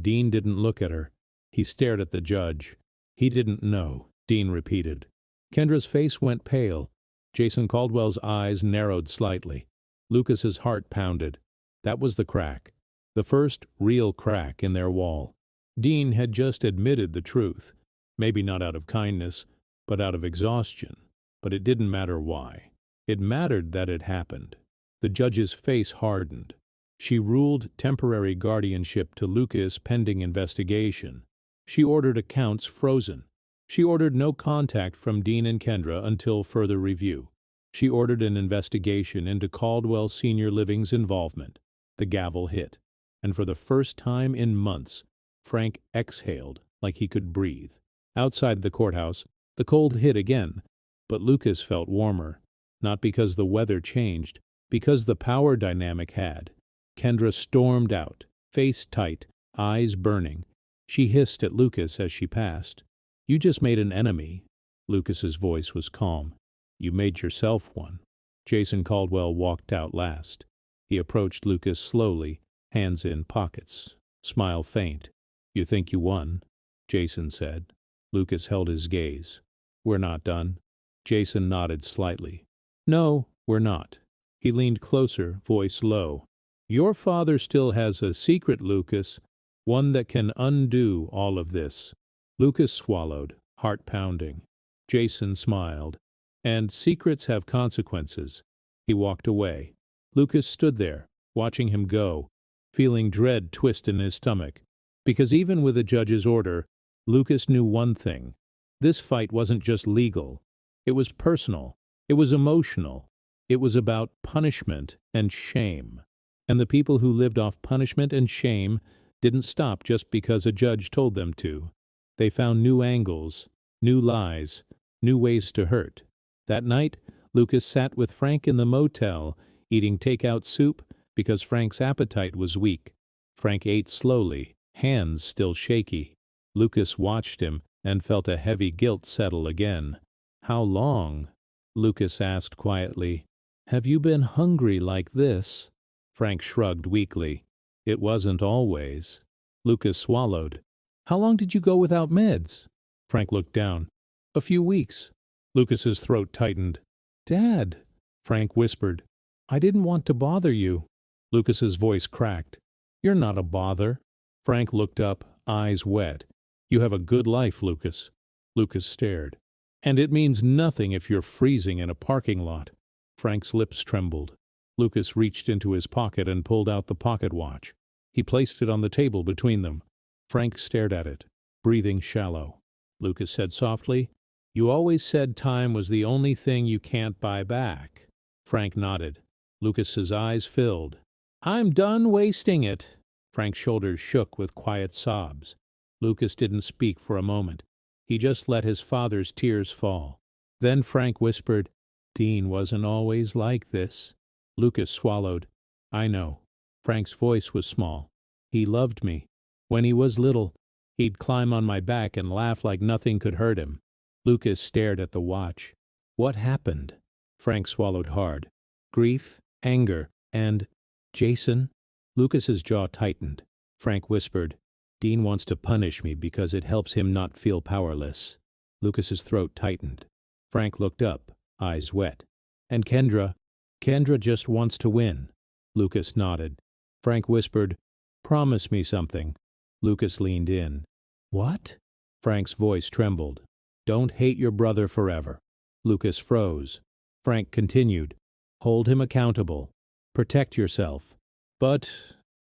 Dean didn't look at her. He stared at the judge. He didn't know, Dean repeated. Kendra's face went pale. Jason Caldwell's eyes narrowed slightly. Lucas's heart pounded. That was the crack. The first real crack in their wall. Dean had just admitted the truth. Maybe not out of kindness, but out of exhaustion. But it didn't matter why. It mattered that it happened. The judge's face hardened. She ruled temporary guardianship to Lucas pending investigation. She ordered accounts frozen. She ordered no contact from Dean and Kendra until further review. She ordered an investigation into Caldwell Senior Living's involvement. The gavel hit. And for the first time in months, Frank exhaled like he could breathe. Outside the courthouse, the cold hit again, but Lucas felt warmer. Not because the weather changed, because the power dynamic had. Kendra stormed out, face tight, eyes burning. She hissed at Lucas as she passed. You just made an enemy. Lucas's voice was calm. You made yourself one. Jason Caldwell walked out last. He approached Lucas slowly, hands in pockets, smile faint. You think you won? Jason said. Lucas held his gaze. We're not done. Jason nodded slightly. No, we're not. He leaned closer, voice low. Your father still has a secret, Lucas, one that can undo all of this. Lucas swallowed, heart pounding. Jason smiled. And secrets have consequences. He walked away. Lucas stood there, watching him go, feeling dread twist in his stomach. Because even with the judge's order, Lucas knew one thing. This fight wasn't just legal. It was personal. It was emotional. It was about punishment and shame. And the people who lived off punishment and shame didn't stop just because a judge told them to. They found new angles, new lies, new ways to hurt. That night, Lucas sat with Frank in the motel, eating takeout soup because Frank's appetite was weak. Frank ate slowly, hands still shaky. Lucas watched him and felt a heavy guilt settle again. How long? Lucas asked quietly. Have you been hungry like this? Frank shrugged weakly. It wasn't always. Lucas swallowed. How long did you go without meds? Frank looked down. A few weeks. Lucas's throat tightened. Dad, Frank whispered. I didn't want to bother you. Lucas's voice cracked. You're not a bother. Frank looked up, eyes wet. You have a good life, Lucas. Lucas stared. And it means nothing if you're freezing in a parking lot. Frank's lips trembled. Lucas reached into his pocket and pulled out the pocket watch. He placed it on the table between them. Frank stared at it, breathing shallow. Lucas said softly, You always said time was the only thing you can't buy back. Frank nodded. Lucas's eyes filled. I'm done wasting it. Frank's shoulders shook with quiet sobs. Lucas didn't speak for a moment. He just let his father's tears fall. Then Frank whispered, Dean wasn't always like this. Lucas swallowed. I know. Frank's voice was small. He loved me. When he was little, he'd climb on my back and laugh like nothing could hurt him. Lucas stared at the watch. What happened? Frank swallowed hard. Grief, anger, and Jason? Lucas's jaw tightened. Frank whispered, Dean wants to punish me because it helps him not feel powerless. Lucas's throat tightened. Frank looked up, eyes wet. And Kendra? Kendra just wants to win. Lucas nodded. Frank whispered, Promise me something. Lucas leaned in. What? Frank's voice trembled. Don't hate your brother forever. Lucas froze. Frank continued. Hold him accountable. Protect yourself. But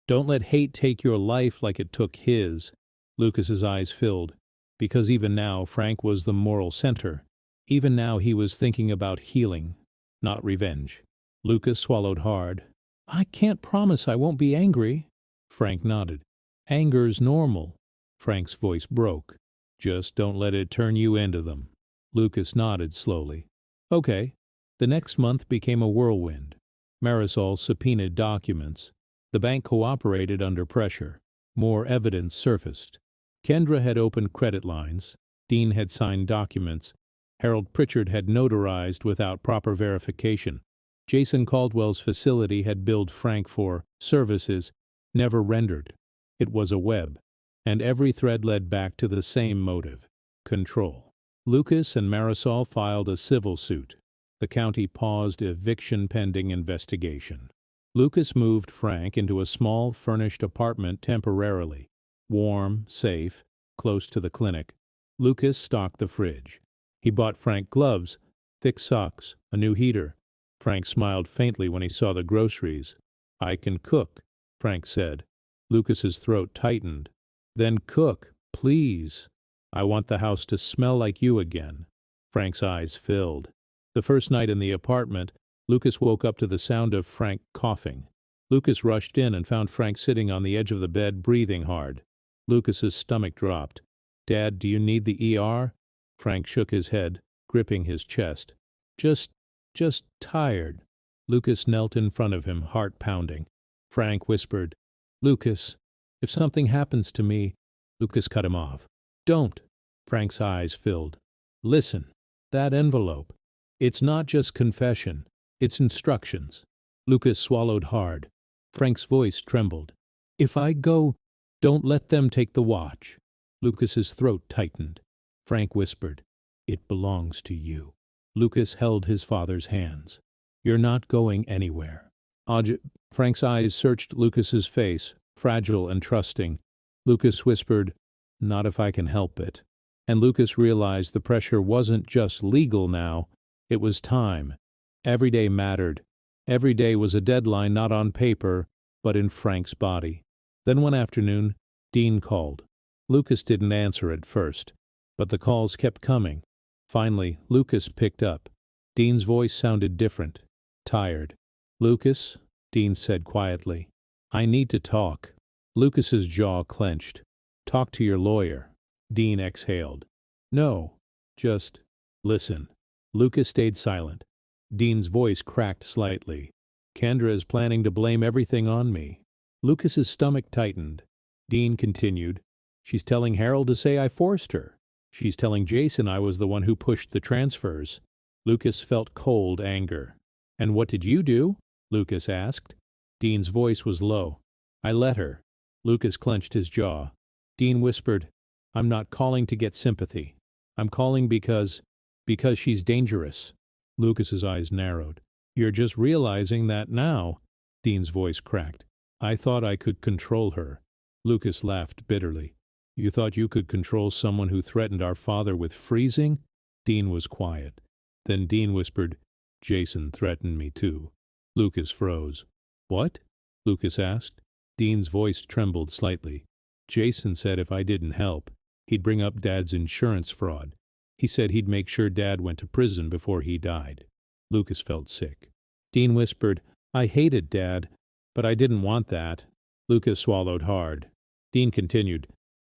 don't let hate take your life like it took his. Lucas's eyes filled, because even now Frank was the moral center. Even now he was thinking about healing, not revenge. Lucas swallowed hard. I can't promise I won't be angry. Frank nodded. Anger's normal. Frank's voice broke. Just don't let it turn you into them. Lucas nodded slowly. Okay. The next month became a whirlwind. Marisol subpoenaed documents. The bank cooperated under pressure. More evidence surfaced. Kendra had opened credit lines. Dean had signed documents. Harold Pritchard had notarized without proper verification. Jason Caldwell's facility had billed Frank for services never rendered. It was a web, and every thread led back to the same motive: control. Lucas and Marisol filed a civil suit. The county paused eviction pending investigation. Lucas moved Frank into a small, furnished apartment temporarily. Warm, safe, close to the clinic. Lucas stocked the fridge. He bought Frank gloves, thick socks, a new heater. Frank smiled faintly when he saw the groceries. I can cook, Frank said. Lucas's throat tightened. Then cook, please. I want the house to smell like you again. Frank's eyes filled. The first night in the apartment, Lucas woke up to the sound of Frank coughing. Lucas rushed in and found Frank sitting on the edge of the bed, breathing hard. Lucas's stomach dropped. Dad, do you need the ER? Frank shook his head, gripping his chest. Just tired. Lucas knelt in front of him, heart pounding. Frank whispered, Lucas, if something happens to me. Lucas cut him off. Don't. Frank's eyes filled. Listen, that envelope. It's not just confession. It's instructions. Lucas swallowed hard. Frank's voice trembled. If I go, don't let them take the watch. Lucas's throat tightened. Frank whispered, It belongs to you. Lucas held his father's hands. You're not going anywhere. Frank's eyes searched Lucas's face, fragile and trusting. Lucas whispered, Not if I can help it. And Lucas realized the pressure wasn't just legal now. It was time. Every day mattered. Every day was a deadline not on paper, but in Frank's body. Then one afternoon, Dean called. Lucas didn't answer at first, but the calls kept coming. Finally, Lucas picked up. Dean's voice sounded different, tired. Lucas, Dean said quietly, I need to talk. Lucas's jaw clenched. Talk to your lawyer. Dean exhaled. No, just listen. Lucas stayed silent. Dean's voice cracked slightly. Kendra is planning to blame everything on me. Lucas's stomach tightened. Dean continued, She's telling Harold to say I forced her. She's telling Jason I was the one who pushed the transfers. Lucas felt cold anger. And what did you do? Lucas asked. Dean's voice was low. I let her. Lucas clenched his jaw. Dean whispered, I'm not calling to get sympathy. I'm calling because she's dangerous. Lucas's eyes narrowed. You're just realizing that now. Dean's voice cracked. I thought I could control her. Lucas laughed bitterly. You thought you could control someone who threatened our father with freezing? Dean was quiet. Then Dean whispered, Jason threatened me too. Lucas froze. What? Lucas asked. Dean's voice trembled slightly. Jason said if I didn't help, he'd bring up Dad's insurance fraud. He said he'd make sure Dad went to prison before he died. Lucas felt sick. Dean whispered, I hated Dad, but I didn't want that. Lucas swallowed hard. Dean continued,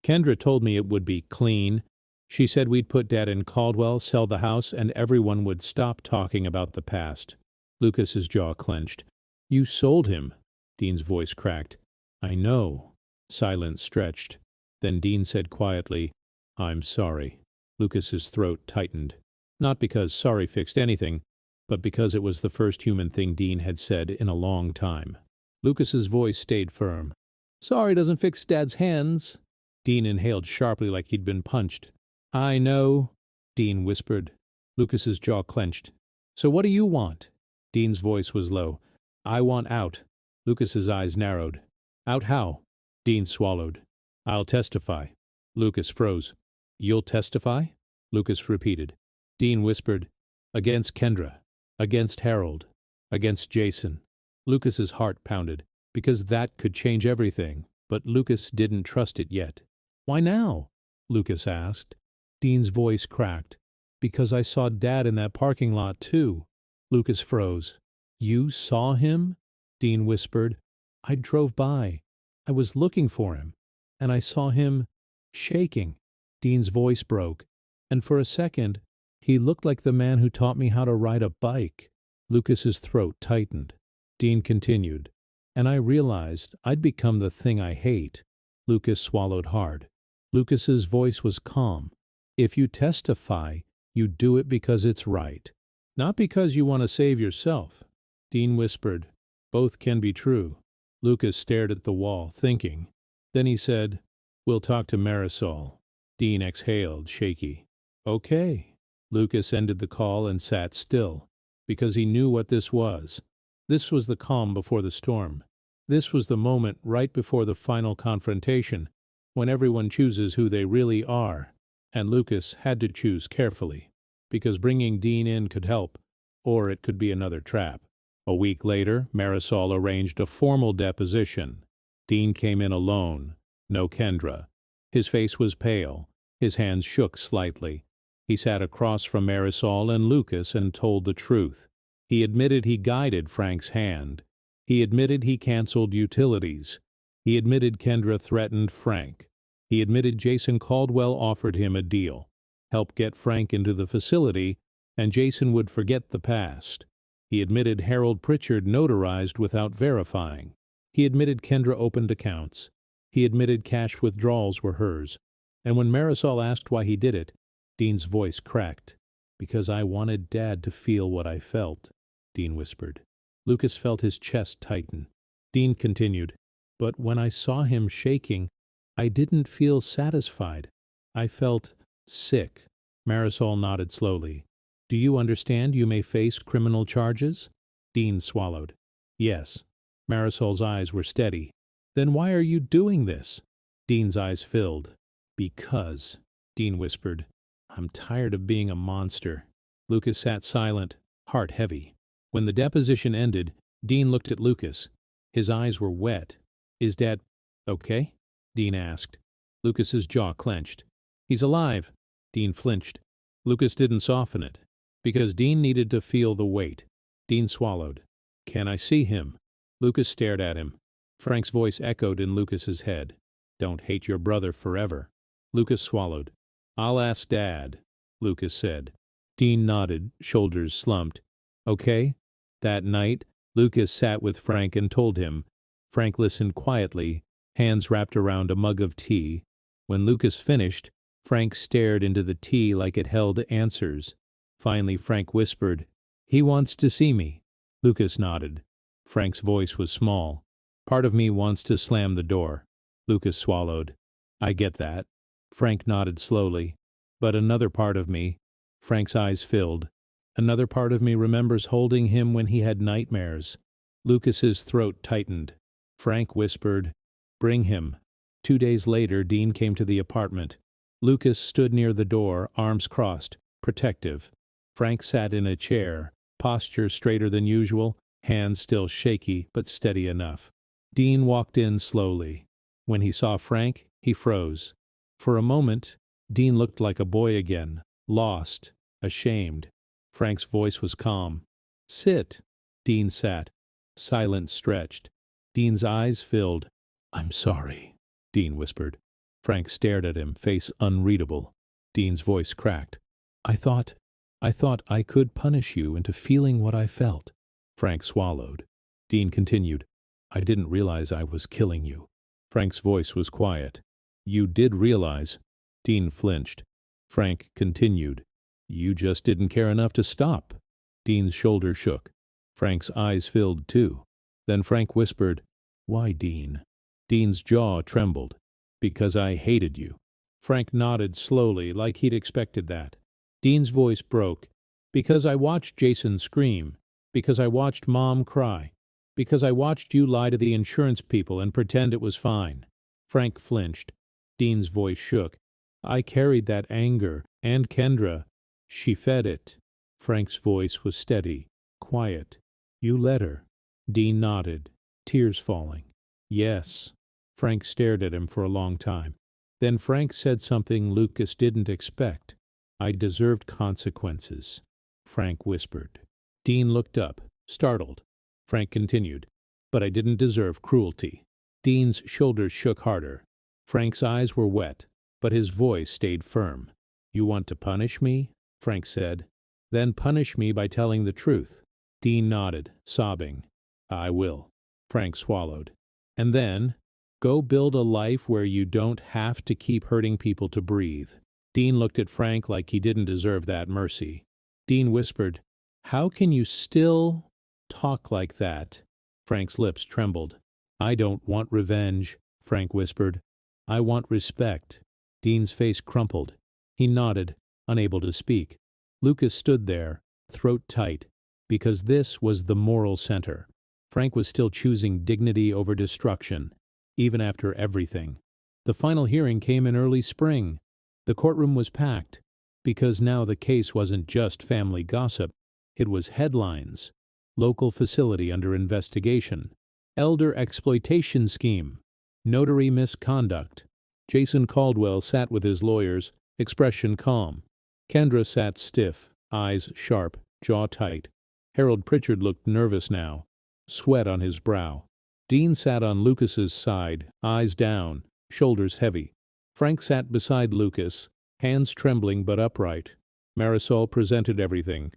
Kendra told me it would be clean. She said we'd put Dad in Caldwell, sell the house, and everyone would stop talking about the past. Lucas's jaw clenched. You sold him. Dean's voice cracked. I know. Silence stretched. Then Dean said quietly, "I'm sorry." Lucas's throat tightened. Not because sorry fixed anything, but because it was the first human thing Dean had said in a long time. Lucas's voice stayed firm. "Sorry doesn't fix Dad's hands." Dean inhaled sharply like he'd been punched. "I know," Dean whispered. Lucas's jaw clenched. "So what do you want?" Dean's voice was low. "I want out." Lucas's eyes narrowed. "Out how?" Dean swallowed. "I'll testify." Lucas froze. "You'll testify?" Lucas repeated. Dean whispered, "Against Kendra. Against Harold. Against Jason." Lucas's heart pounded, because that could change everything, but Lucas didn't trust it yet. "Why now?" Lucas asked. Dean's voice cracked. "Because I saw Dad in that parking lot, too." Lucas froze. "You saw him?" Dean whispered. "I drove by. I was looking for him, and I saw him shaking." Dean's voice broke, and for a second, he looked like the man who taught me how to ride a bike. Lucas's throat tightened. Dean continued, "And I realized I'd become the thing I hate." Lucas swallowed hard. Lucas's voice was calm. "If you testify, you do it because it's right, not because you want to save yourself." Dean whispered, "Both can be true." Lucas stared at the wall, thinking. Then he said, "We'll talk to Marisol." Dean exhaled, shaky. "Okay." Lucas ended the call and sat still, because he knew what this was. This was the calm before the storm. This was the moment right before the final confrontation, when everyone chooses who they really are, and Lucas had to choose carefully, because bringing Dean in could help, or it could be another trap. A week later, Marisol arranged a formal deposition. Dean came in alone, no Kendra. His face was pale, his hands shook slightly. He sat across from Marisol and Lucas and told the truth. He admitted he guided Frank's hand. He admitted he canceled utilities. He admitted Kendra threatened Frank. He admitted Jason Caldwell offered him a deal. Help get Frank into the facility, and Jason would forget the past. He admitted Harold Pritchard notarized without verifying. He admitted Kendra opened accounts. He admitted cash withdrawals were hers. And when Marisol asked why he did it, Dean's voice cracked. "Because I wanted Dad to feel what I felt," Dean whispered. Lucas felt his chest tighten. Dean continued, "But when I saw him shaking, I didn't feel satisfied. I felt sick." Marisol nodded slowly. "Do you understand you may face criminal charges?" Dean swallowed. "Yes." Marisol's eyes were steady. "Then why are you doing this?" Dean's eyes filled. "Because," Dean whispered, "I'm tired of being a monster." Lucas sat silent, heart heavy. When the deposition ended, Dean looked at Lucas. His eyes were wet. "Is Dad okay?" Dean asked. Lucas's jaw clenched. "He's alive." Dean flinched. Lucas didn't soften it, because Dean needed to feel the weight. Dean swallowed. "Can I see him?" Lucas stared at him. Frank's voice echoed in Lucas's head. "Don't hate your brother forever." Lucas swallowed. "I'll ask Dad," Lucas said. Dean nodded, shoulders slumped. "Okay." That night, Lucas sat with Frank and told him. Frank listened quietly, hands wrapped around a mug of tea. When Lucas finished, Frank stared into the tea like it held answers. Finally, Frank whispered, "He wants to see me." Lucas nodded. Frank's voice was small. "Part of me wants to slam the door." Lucas swallowed. "I get that." Frank nodded slowly. "But another part of me," Frank's eyes filled, "another part of me remembers holding him when he had nightmares." Lucas's throat tightened. Frank whispered, "Bring him." 2 days later, Dean came to the apartment. Lucas stood near the door, arms crossed, protective. Frank sat in a chair, posture straighter than usual, hands still shaky but steady enough. Dean walked in slowly. When he saw Frank, he froze. For a moment, Dean looked like a boy again, lost, ashamed. Frank's voice was calm. "Sit." Dean sat. Silence stretched. Dean's eyes filled. "I'm sorry," Dean whispered. Frank stared at him, face unreadable. Dean's voice cracked. I thought I could punish you into feeling what I felt." Frank swallowed. Dean continued, "I didn't realize I was killing you." Frank's voice was quiet. You did realize. Dean flinched. Frank continued. You just didn't care enough to stop. Dean's shoulder shook. Frank's eyes filled too. Then Frank whispered, Why, Dean? Dean's jaw trembled. Because I hated you. Frank nodded slowly, like he'd expected that. Dean's voice broke. Because I watched Jason scream. Because I watched Mom cry. Because I watched you lie to the insurance people and pretend it was fine. Frank flinched. Dean's voice shook. I carried that anger, and Kendra. She fed it. Frank's voice was steady, quiet. You let her. Dean nodded, tears falling. Yes. Frank stared at him for a long time. Then Frank said something Lucas didn't expect. I deserved consequences, Frank whispered. Dean looked up, startled. Frank continued, but I didn't deserve cruelty. Dean's shoulders shook harder. Frank's eyes were wet, but his voice stayed firm. You want to punish me? Frank said. Then punish me by telling the truth. Dean nodded, sobbing. I will. Frank swallowed. And then, go build a life where you don't have to keep hurting people to breathe. Dean looked at Frank like he didn't deserve that mercy. Dean whispered, How can you still talk like that? Frank's lips trembled. I don't want revenge, Frank whispered. I want respect. Dean's face crumpled. He nodded, unable to speak. Lucas stood there, throat tight, because this was the moral center. Frank was still choosing dignity over destruction, even after everything. The final hearing came in early spring. The courtroom was packed, because now the case wasn't just family gossip. It was headlines. Local facility under investigation. Elder exploitation scheme. Notary misconduct. Jason Caldwell sat with his lawyers, expression calm. Kendra sat stiff, eyes sharp, jaw tight. Harold Pritchard looked nervous now, sweat on his brow. Dean sat on Lucas's side, eyes down, shoulders heavy. Frank sat beside Lucas, hands trembling but upright. Marisol presented everything.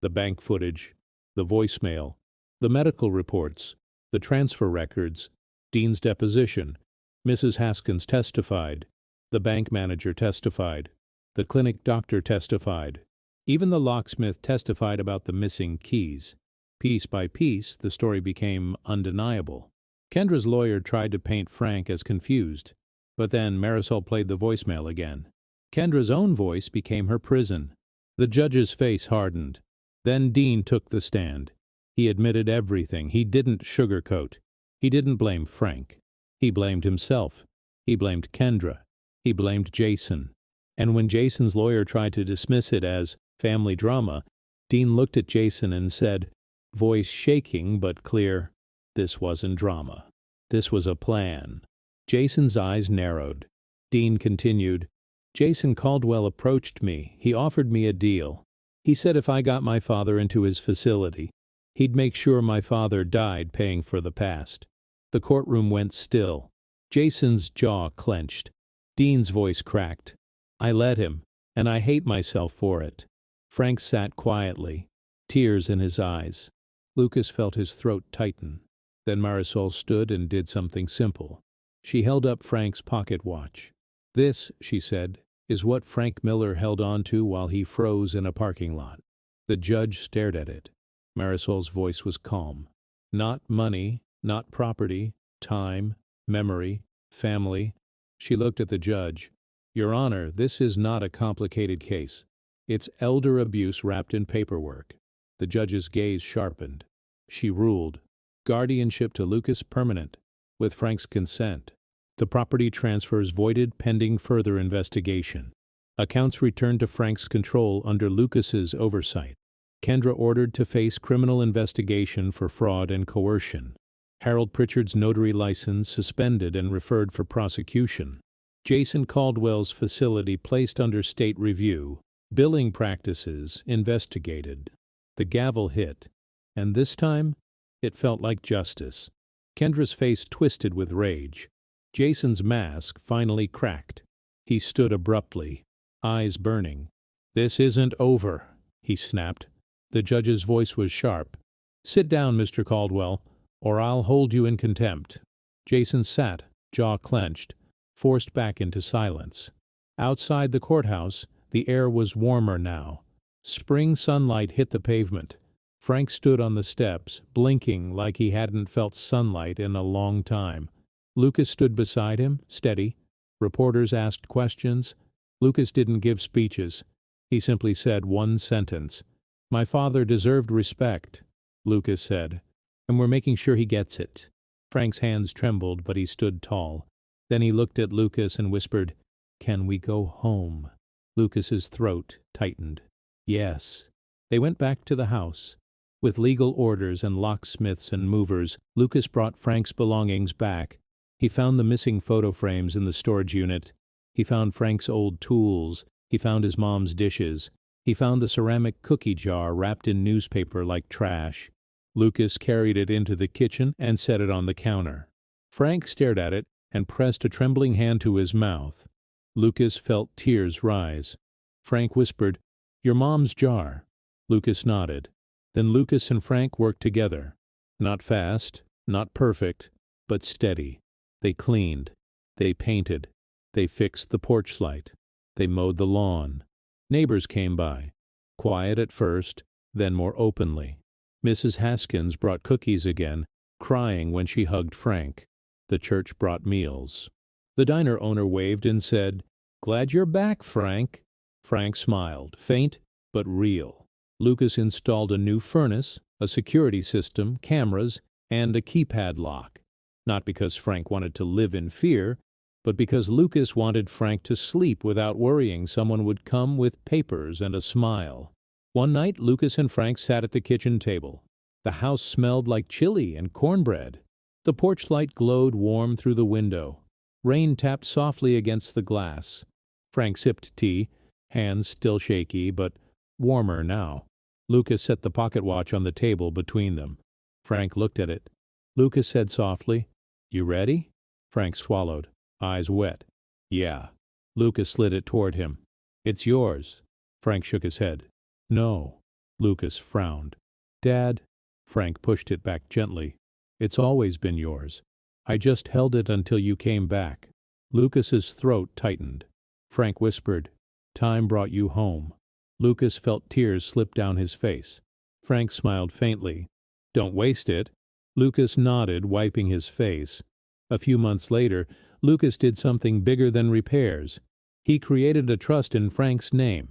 The bank footage, the voicemail, the medical reports, the transfer records, Dean's deposition. Mrs. Haskins testified. The bank manager testified. The clinic doctor testified. Even the locksmith testified about the missing keys. Piece by piece, the story became undeniable. Kendra's lawyer tried to paint Frank as confused, but then Marisol played the voicemail again. Kendra's own voice became her prison. The judge's face hardened. Then Dean took the stand. He admitted everything. He didn't sugarcoat. He didn't blame Frank. He blamed himself. He blamed Kendra. He blamed Jason. And when Jason's lawyer tried to dismiss it as family drama, Dean looked at Jason and said, voice shaking but clear, this wasn't drama. This was a plan. Jason's eyes narrowed. Dean continued, Jason Caldwell approached me. He offered me a deal. He said if I got my father into his facility, he'd make sure my father died paying for the past. The courtroom went still. Jason's jaw clenched. Dean's voice cracked. I let him, and I hate myself for it. Frank sat quietly, tears in his eyes. Lucas felt his throat tighten. Then Marisol stood and did something simple. She held up Frank's pocket watch. This, she said, is what Frank Miller held on to while he froze in a parking lot. The judge stared at it. Marisol's voice was calm. Not money, not property, time, memory, family. She looked at the judge. Your Honor, this is not a complicated case. It's elder abuse wrapped in paperwork. The judge's gaze sharpened. She ruled. Guardianship to Lucas permanent, with Frank's consent. The property transfers voided pending further investigation. Accounts returned to Frank's control under Lucas's oversight. Kendra ordered to face criminal investigation for fraud and coercion. Harold Pritchard's notary license suspended and referred for prosecution. Jason Caldwell's facility placed under state review. Billing practices investigated. The gavel hit, and this time it felt like justice. Kendra's face twisted with rage. Jason's mask finally cracked. He stood abruptly, eyes burning. This isn't over, he snapped. The judge's voice was sharp. Sit down, Mr. Caldwell, or I'll hold you in contempt. Jason sat, jaw clenched, forced back into silence. Outside the courthouse, the air was warmer now. Spring sunlight hit the pavement. Frank stood on the steps, blinking like he hadn't felt sunlight in a long time. Lucas stood beside him, steady. Reporters asked questions. Lucas didn't give speeches. He simply said one sentence. "My father deserved respect," Lucas said, "and we're making sure he gets it." Frank's hands trembled, but he stood tall. Then he looked at Lucas and whispered, "Can we go home?" Lucas's throat tightened. Yes. They went back to the house. With legal orders and locksmiths and movers, Lucas brought Frank's belongings back. He found the missing photo frames in the storage unit. He found Frank's old tools. He found his mom's dishes. He found the ceramic cookie jar wrapped in newspaper like trash. Lucas carried it into the kitchen and set it on the counter. Frank stared at it and pressed a trembling hand to his mouth. Lucas felt tears rise. Frank whispered, "Your mom's jar." Lucas nodded. Then Lucas and Frank worked together. Not fast, not perfect, but steady. They cleaned. They painted. They fixed the porch light. They mowed the lawn. Neighbors came by. Quiet at first, then more openly. Mrs. Haskins brought cookies again, crying when she hugged Frank. The church brought meals. The diner owner waved and said, "Glad you're back, Frank." Frank smiled, faint but real. Lucas installed a new furnace, a security system, cameras, and a keypad lock. Not because Frank wanted to live in fear, but because Lucas wanted Frank to sleep without worrying someone would come with papers and a smile. One night, Lucas and Frank sat at the kitchen table. The house smelled like chili and cornbread. The porch light glowed warm through the window. Rain tapped softly against the glass. Frank sipped tea, hands still shaky, but warmer now. Lucas set the pocket watch on the table between them. Frank looked at it. Lucas said softly, "You ready?" Frank swallowed, eyes wet. "Yeah." Lucas slid it toward him. "It's yours." Frank shook his head. "No." Lucas frowned. "Dad," Frank pushed it back gently, "it's always been yours. I just held it until you came back." Lucas's throat tightened. Frank whispered, "Time brought you home." Lucas felt tears slip down his face. Frank smiled faintly. "Don't waste it." Lucas nodded, wiping his face. A few months later, Lucas did something bigger than repairs. He created a trust in Frank's name,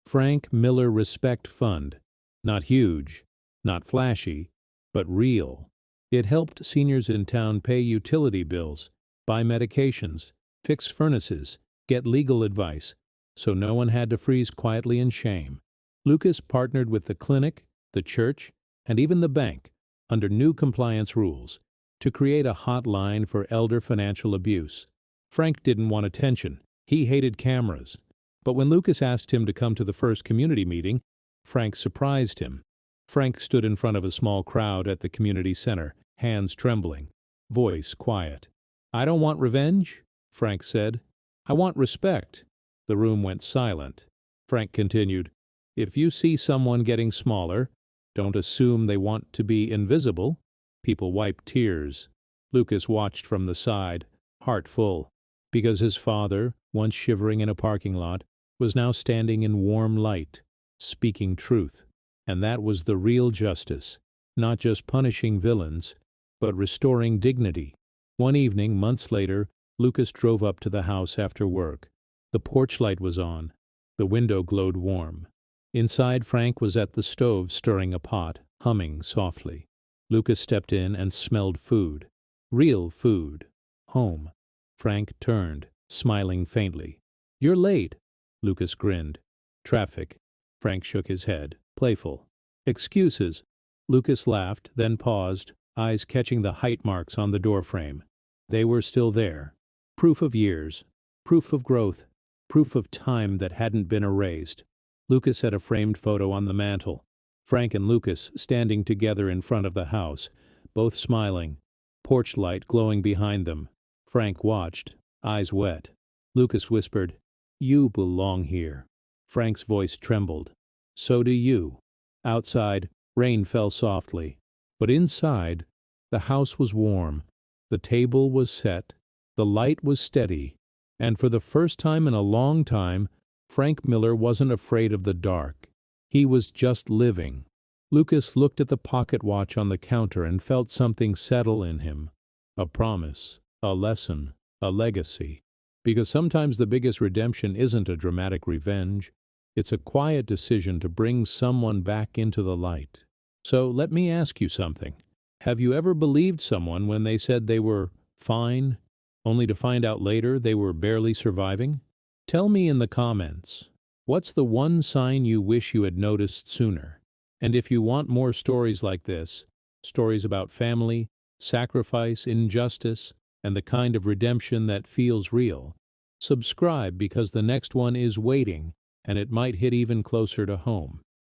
Frank Miller Respect Fund. Not huge, not flashy, but real. It helped seniors in town pay utility bills, buy medications, fix furnaces, get legal advice, so no one had to freeze quietly in shame. Lucas partnered with the clinic, the church, and even the bank, under new compliance rules, to create a hotline for elder financial abuse. Frank didn't want attention. He hated cameras. But when Lucas asked him to come to the first community meeting, Frank surprised him. Frank stood in front of a small crowd at the community center, hands trembling, voice quiet. "I don't want revenge," Frank said. "I want respect." The room went silent. Frank continued, "If you see someone getting smaller, don't assume they want to be invisible." People wiped tears. Lucas watched from the side, heart full, because his father, once shivering in a parking lot, was now standing in warm light, speaking truth. And that was the real justice, not just punishing villains, but restoring dignity. One evening, months later, Lucas drove up to the house after work. The porch light was on. The window glowed warm. Inside, Frank was at the stove stirring a pot, humming softly. Lucas stepped in and smelled food. Real food. Home. Frank turned, smiling faintly. "You're late." Lucas grinned. "Traffic." Frank shook his head, playful. "Excuses." Lucas laughed, then paused, eyes catching the height marks on the doorframe. They were still there. Proof of years. Proof of growth. Proof of time that hadn't been erased. Lucas had a framed photo on the mantel. Frank and Lucas standing together in front of the house, both smiling, porch light glowing behind them. Frank watched, eyes wet. Lucas whispered, "You belong here." Frank's voice trembled. "So do you." Outside, rain fell softly. But inside, the house was warm. The table was set. The light was steady, and for the first time in a long time, Frank Miller wasn't afraid of the dark. He was just living. Lucas looked at the pocket watch on the counter and felt something settle in him. A promise, a lesson, a legacy. Because sometimes the biggest redemption isn't a dramatic revenge. It's a quiet decision to bring someone back into the light. So let me ask you something. Have you ever believed someone when they said they were fine, only to find out later they were barely surviving? Tell me in the comments. What's the one sign you wish you had noticed sooner? And if you want more stories like this, stories about family, sacrifice, injustice, and the kind of redemption that feels real, subscribe because the next one is waiting, and it might hit even closer to home.